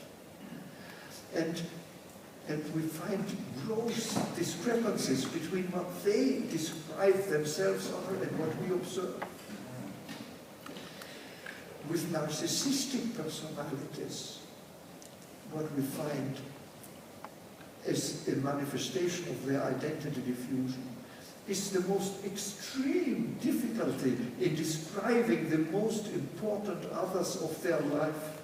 And we find gross discrepancies between what they describe themselves are and what we observe. With narcissistic personalities, what we find is a manifestation of their identity diffusion is the most extreme difficulty in describing the most important others of their life.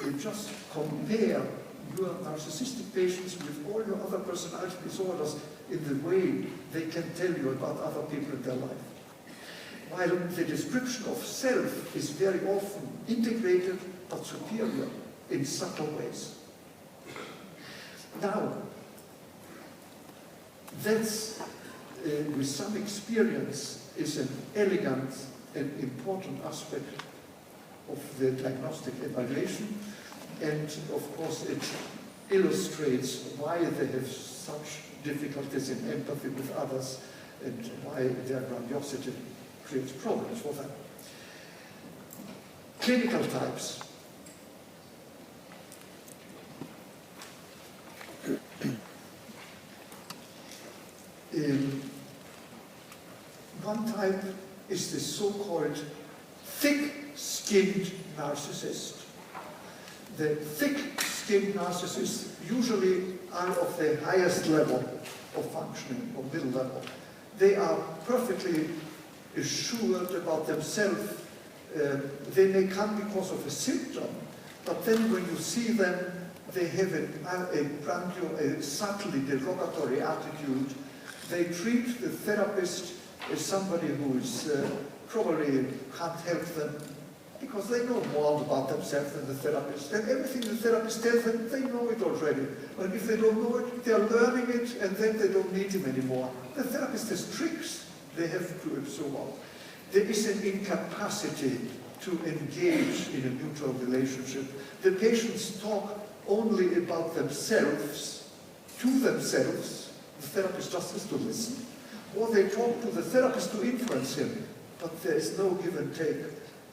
You just compare your narcissistic patients with all your other personality disorders in the way they can tell you about other people in their life. While the description of self is very often integrated but superior in subtle ways. Now, that's, with some experience, is an elegant and important aspect of the diagnostic evaluation, and of course it illustrates why they have such difficulties in empathy with others and why their grandiosity creates problems for them. Clinical types. is the so-called thick-skinned narcissist. The thick-skinned narcissists usually are of the highest level of functioning, or middle level. They are perfectly assured about themselves. They may come because of a symptom, but then when you see them, they have a subtly derogatory attitude. They treat the therapist as somebody who is probably can't help them, because they know more about themselves than the therapist. And everything the therapist tells them, they know it already. And if they don't know it, they're learning it, and then they don't need him anymore. The therapist has tricks they have to absorb. There is an incapacity to engage in a mutual relationship. The patients talk only about themselves, to themselves. The therapist just has to listen. Or they talk to the therapist to influence him, but there is no give and take.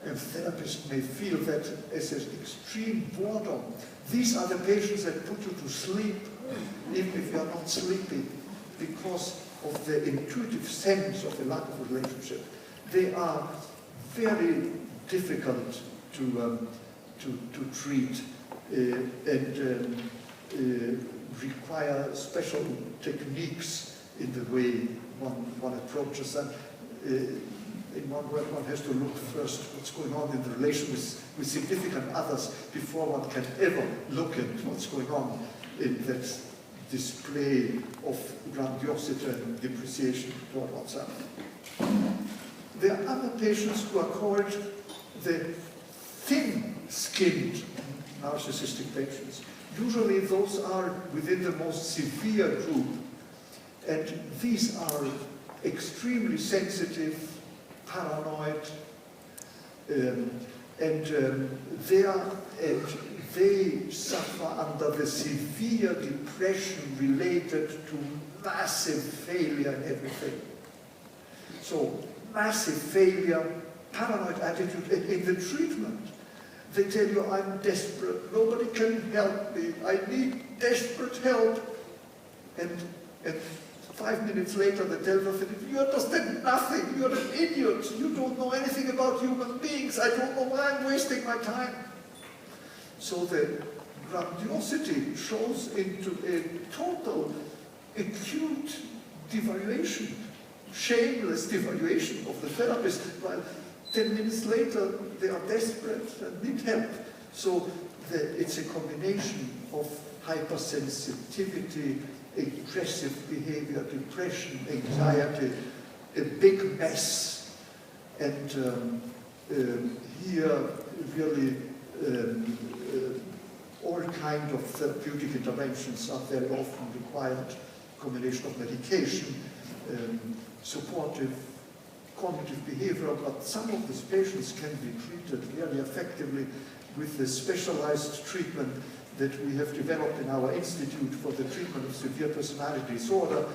And therapists may feel that as an extreme boredom. These are the patients that put you to sleep, even if you are not sleepy, because of the intuitive sense of the lack of relationship. They are very difficult to treat and require special techniques in the way one approaches them. In one word, one has to look first what's going on in the relation with significant others before one can ever look at what's going on in that display of grandiosity and depreciation toward oneself. There are other patients who are called the thin-skinned narcissistic patients. Usually those are within the most severe group, and these are extremely sensitive, paranoid, they suffer under the severe depression related to massive failure in everything. So, massive failure, paranoid attitude, and in the treatment, they tell you, I'm desperate, nobody can help me, I need desperate help. And 5 minutes later, they tell you, you understand nothing, you're an idiot, you don't know anything about human beings, I don't know why I'm wasting my time. So the grandiosity shows into a total acute devaluation, shameless devaluation of the therapist, while 10 minutes later they are desperate and need help. So it's a combination of hypersensitivity, aggressive behavior, depression, anxiety, a big mess. And here really all kinds of therapeutic interventions are very often required. Combination of medication, supportive, cognitive behavior, but some of these patients can be treated very effectively with the specialized treatment that we have developed in our Institute for the Treatment of Severe Personality Disorder,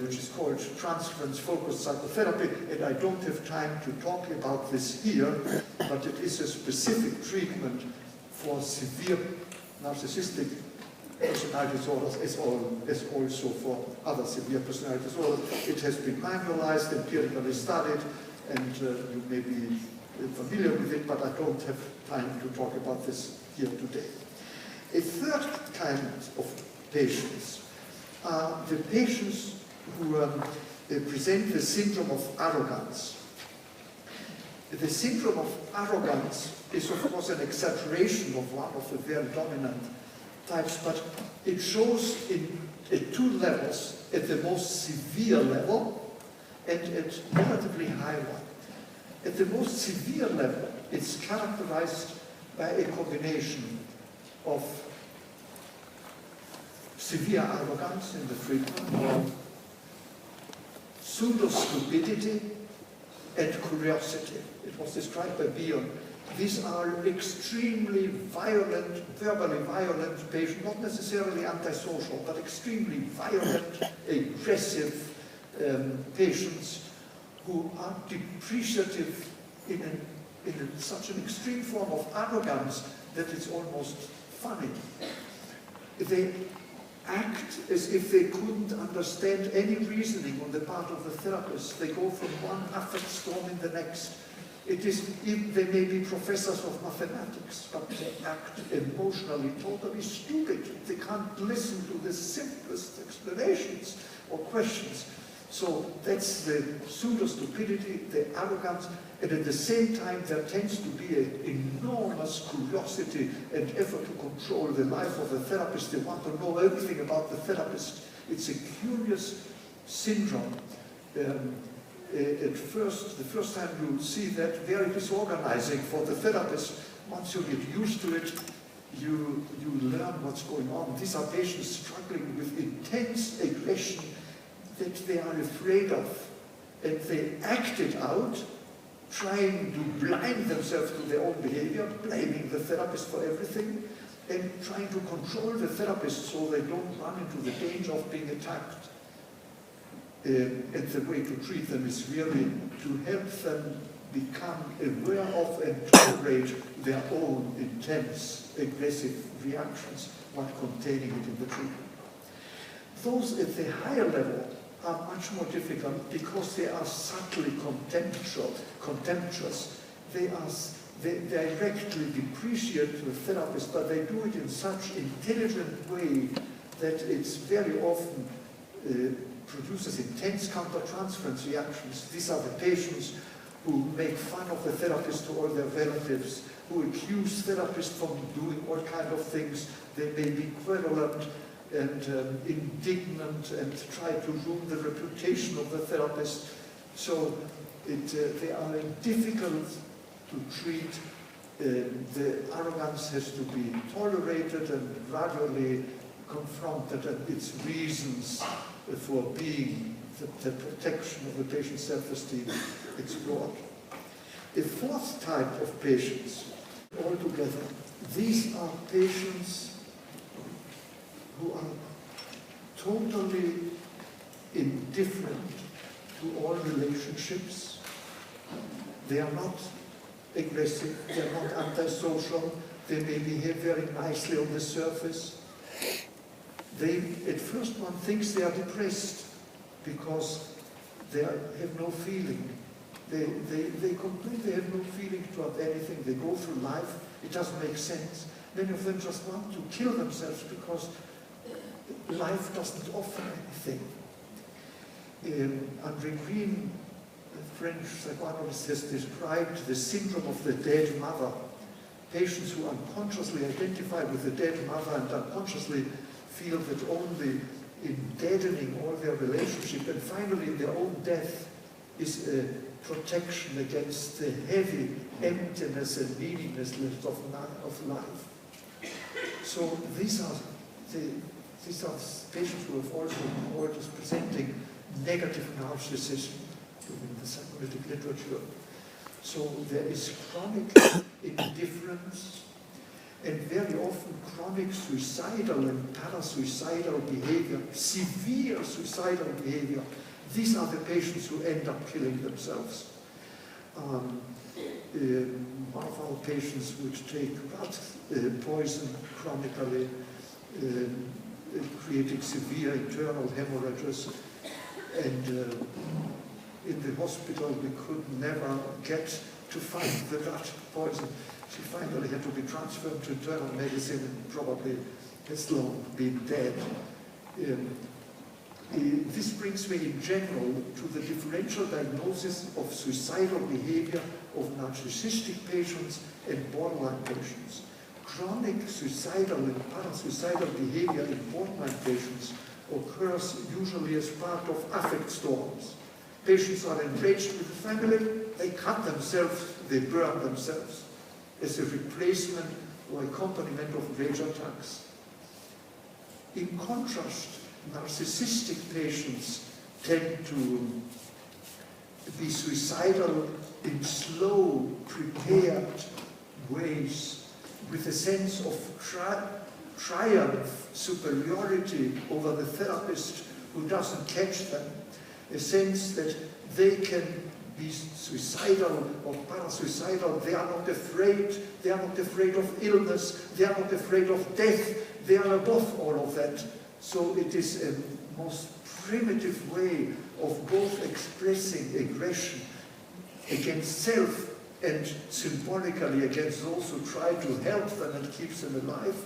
which is called Transference-Focused Psychotherapy, and I don't have time to talk about this here, but it is a specific treatment for severe narcissistic personality disorders as also for other severe personality disorders. It has been manualized, empirically studied, and you may be familiar with it, but I don't have time to talk about this here today. A third kind of patients are the patients who present the syndrome of arrogance. The syndrome of arrogance is, of course, an exaggeration of one of the very dominant types, but it shows at two levels, at the most severe level and at relatively high one. At the most severe level, it's characterized by a combination of severe arrogance in the treatment, pseudo-stupidity, and curiosity. It was described by Bion. These are extremely violent, verbally violent patients, not necessarily antisocial, but extremely violent, aggressive patients who are depreciative in such an extreme form of arrogance that it's almost funny. They act as if they couldn't understand any reasoning on the part of the therapist. They go from one affect storm in the next. They may be professors of mathematics, but they act emotionally totally stupid. They can't listen to the simplest explanations or questions. So that's the pseudo-stupidity, the arrogance, and at the same time there tends to be an enormous curiosity and effort to control the life of the therapist. They want to know everything about the therapist. It's a curious syndrome. At first, the first time you see that, very disorganizing for the therapist. Once you get used to it, you learn what's going on. These are patients struggling with intense aggression that they are afraid of, and they act it out, trying to blind themselves to their own behavior, blaming the therapist for everything, and trying to control the therapist so they don't run into the danger of being attacked. And the way to treat them is really to help them become aware of and tolerate their own intense, aggressive reactions while containing it in the treatment. Those at the higher level are much more difficult because they are subtly contemptuous. They directly depreciate the therapist, but they do it in such intelligent way that it's very often produces intense countertransference reactions. These are the patients who make fun of the therapist to all their relatives, who accuse therapists from doing all kinds of things. They may be querulent and indignant and try to ruin the reputation of the therapist. So they are difficult to treat. The arrogance has to be tolerated and gradually confronted, and its reasons for being the protection of the patient's self-esteem explored. A fourth type of patients, altogether, these are patients who are totally indifferent to all relationships. They are not aggressive, they are not antisocial, they may behave very nicely on the surface. At first one thinks they are depressed because they have no feeling. They complain they have no feeling toward anything. They go through life, it doesn't make sense. Many of them just want to kill themselves because life doesn't offer anything. Andre Green, a French psychoanalyst, has described the syndrome of the dead mother. Patients who unconsciously identify with the dead mother and unconsciously feel that only in deadening all their relationship and finally their own death is a protection against the heavy emptiness and meaninglessness of life. So these are patients who have also been called as presenting negative narcissism in the psychoanalytic literature. So there is chronic indifference and very often chronic suicidal and parasuicidal behavior, severe suicidal behavior. These are the patients who end up killing themselves. One of our patients would take rat poison chronically, creating severe internal hemorrhages, and in the hospital we could never get to find the rat poison. She finally had to be transferred to internal medicine and probably has long been dead. This brings me in general to the differential diagnosis of suicidal behavior of narcissistic patients and borderline patients. Chronic suicidal and parasuicidal behavior in borderline patients occurs usually as part of affect storms. Patients are enraged with the family, they cut themselves, they burn themselves as a replacement or accompaniment of rage attacks. In contrast, narcissistic patients tend to be suicidal in slow, prepared ways, with a sense of triumph, superiority over the therapist who doesn't catch them, a sense that they can be suicidal or parasuicidal. They are not afraid. They are not afraid of illness. They are not afraid of death. They are above all of that. So it is a most primitive way of both expressing aggression against self and symbolically against those who try to help them and keep them alive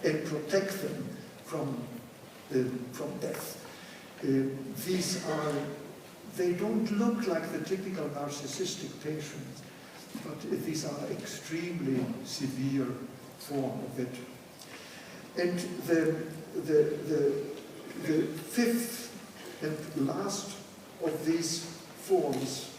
and protect them from death. They don't look like the typical narcissistic patient, but these are extremely severe form of it. And the fifth and last of these forms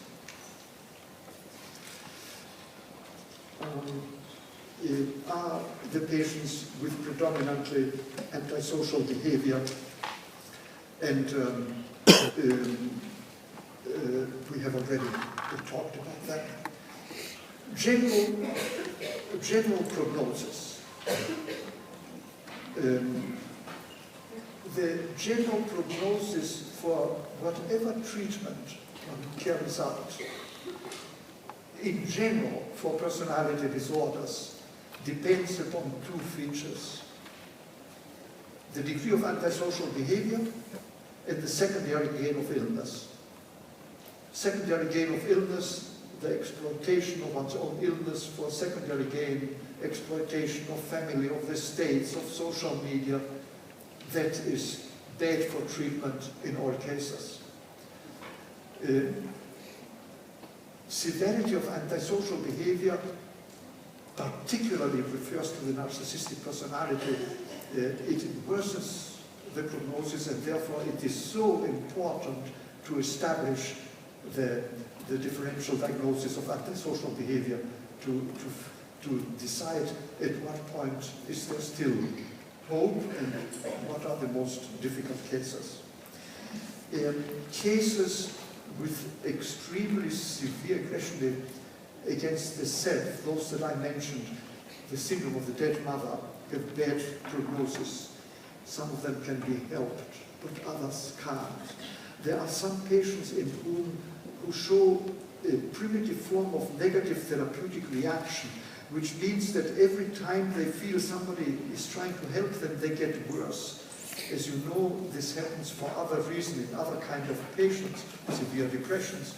are the patients with predominantly antisocial behavior, and we have already talked about that. General prognosis. The general prognosis for whatever treatment one carries out, in general, for personality disorders, depends upon two features: the degree of antisocial behavior and the secondary gain of illness. Secondary gain of illness, the exploitation of one's own illness for secondary gain, exploitation of family, of the states, of social media, that is bad for treatment in all cases. Severity of antisocial behavior particularly refers to the narcissistic personality. It worsens the prognosis, and therefore it is so important to establish the differential diagnosis of antisocial behavior to decide at what point is there still hope and what are the most difficult cases. Cases with extremely severe aggression against the self, those that I mentioned, the syndrome of the dead mother, have bad prognosis. Some of them can be helped, but others can't. There are some patients in who show a primitive form of negative therapeutic reaction, which means that every time they feel somebody is trying to help them, they get worse. As you know, this happens for other reasons in other kind of patients, severe depressions,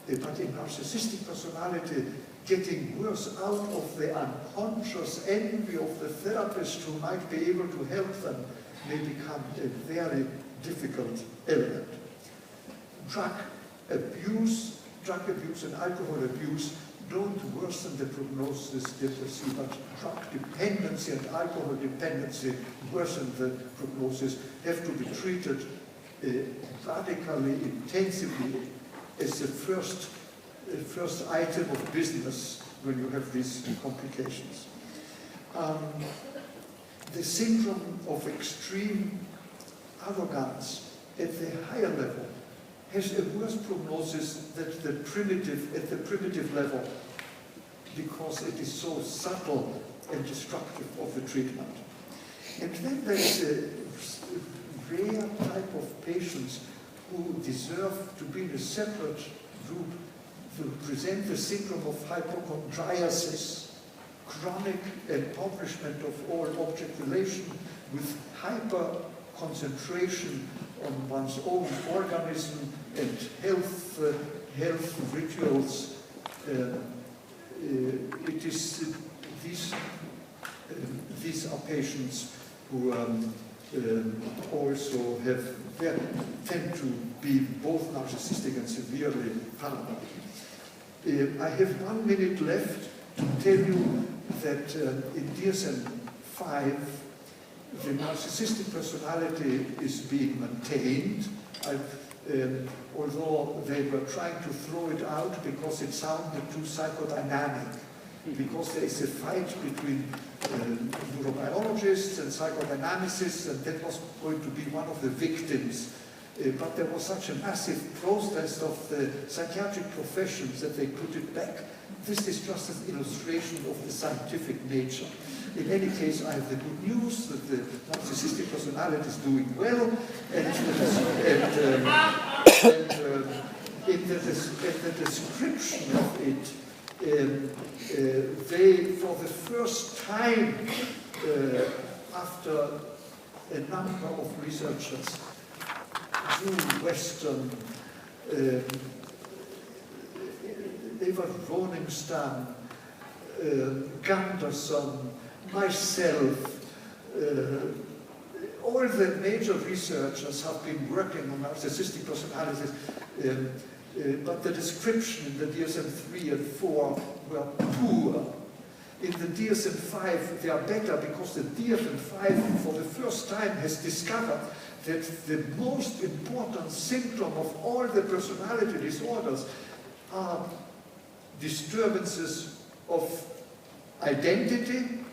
but in narcissistic personality, getting worse out of the unconscious envy of the therapist who might be able to help them may become a very difficult element. Drug abuse and alcohol abuse don't worsen the prognosis that you see, but drug dependency and alcohol dependency worsen the prognosis, have to be treated radically, intensively as the first item of business when you have these complications. The syndrome of extreme arrogance at the higher level has a worse prognosis than at the primitive level, because it is so subtle and destructive of the treatment. And then there is a rare type of patients who deserve to be in a separate group, to present the syndrome of hypochondriasis, chronic impoverishment of all object relation with hyper concentration on one's own organism and health rituals. These are patients who also tend to be both narcissistic and severely paranoid. I have 1 minute left to tell you that in DSM-5, the narcissistic personality is being maintained, although they were trying to throw it out because it sounded too psychodynamic, because there is a fight between neurobiologists and psychodynamicists, and that was going to be one of the victims. But there was such a massive protest of the psychiatric professions that they put it back. This is just an illustration of the scientific nature. In any case, I have the good news that the narcissistic personality is doing well, and in the description of it, they, for the first time, after a number of researchers, Western, Eva Roningstam, Gunderson, myself, all the major researchers have been working on narcissistic personalities, but the description in the DSM-3 and 4 were poor. In the DSM-5 they are better because the DSM-5 for the first time has discovered that the most important symptom of all the personality disorders are disturbances of identity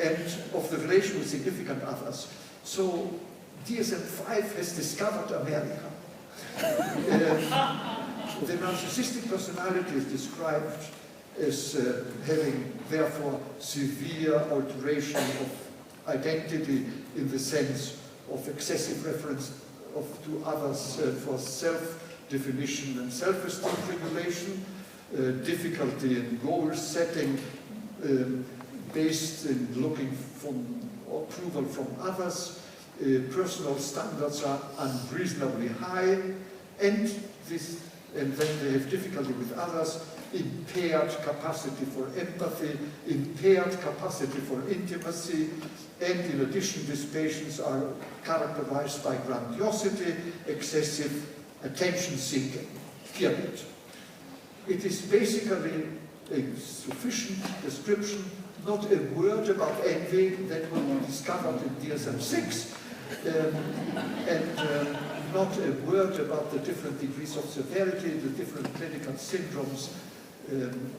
and of the relation with significant others. So DSM-5 has discovered America. The narcissistic personality is described as having therefore severe alteration of identity in the sense of excessive reference to others for self-definition and self-esteem regulation, difficulty in goal setting based in looking for approval from others, personal standards are unreasonably high, and then they have difficulty with others, impaired capacity for empathy, impaired capacity for intimacy, and in addition these patients are characterized by grandiosity, excessive attention seeking, period. It is basically a sufficient description, not a word about envy that will be discovered in DSM-6, and not a word about the different degrees of severity, the different clinical syndromes,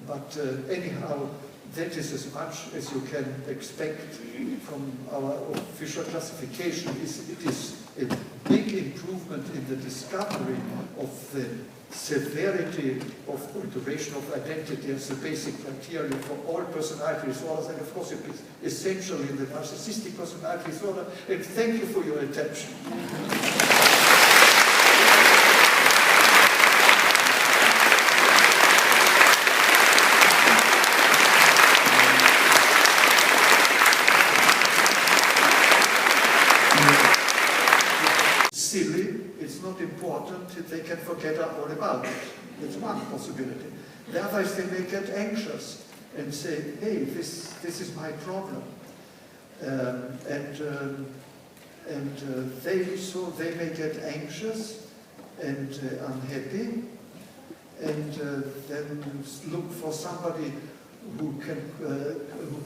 but anyhow, that is as much as you can expect from our official classification. It is a big improvement in the discovery of the severity of alteration of identity as the basic criteria for all personality disorders, and of course it is essentially in the narcissistic personality disorder, and thank you for your attention. Silly, it's not important, they can forget all about it. That's one possibility. The other is they may get anxious and say, hey, this is my problem. So they may get anxious and unhappy, and then look for somebody who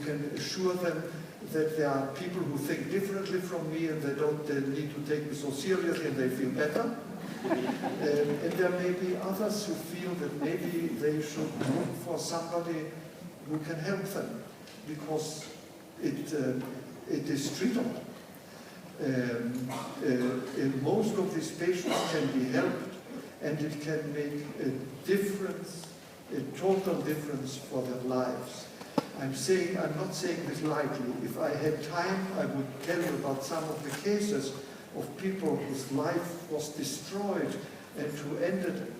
can assure them that there are people who think differently from me and they don't need to take me so seriously and they feel better. And there may be others who feel that maybe they should look for somebody who can help them because it is treatable. And most of these patients can be helped, and it can make a difference, a total difference for their lives. I'm not saying this lightly. If I had time, I would tell you about some of the cases of people whose life was destroyed and who ended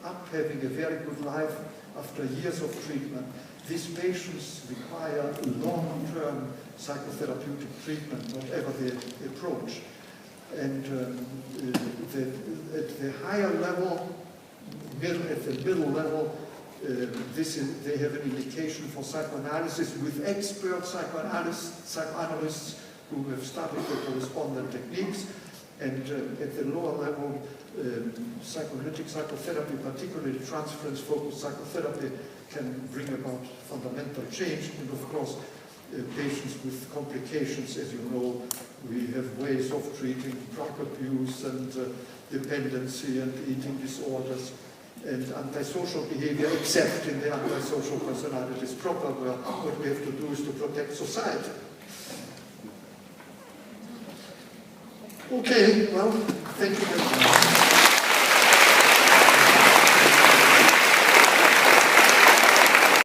up having a very good life after years of treatment. These patients require long-term psychotherapeutic treatment, whatever the approach. And at the higher level, at the middle level, they have an indication for psychoanalysis with expert psychoanalysts who have studied the correspondent techniques, and at the lower level, psychoanalytic psychotherapy, particularly transference-focused psychotherapy, can bring about fundamental change. And of course, patients with complications, as you know, we have ways of treating drug abuse and dependency and eating disorders and antisocial behavior, except in the antisocial personalities proper, where what we have to do is to protect society. Okay, well, thank you very much.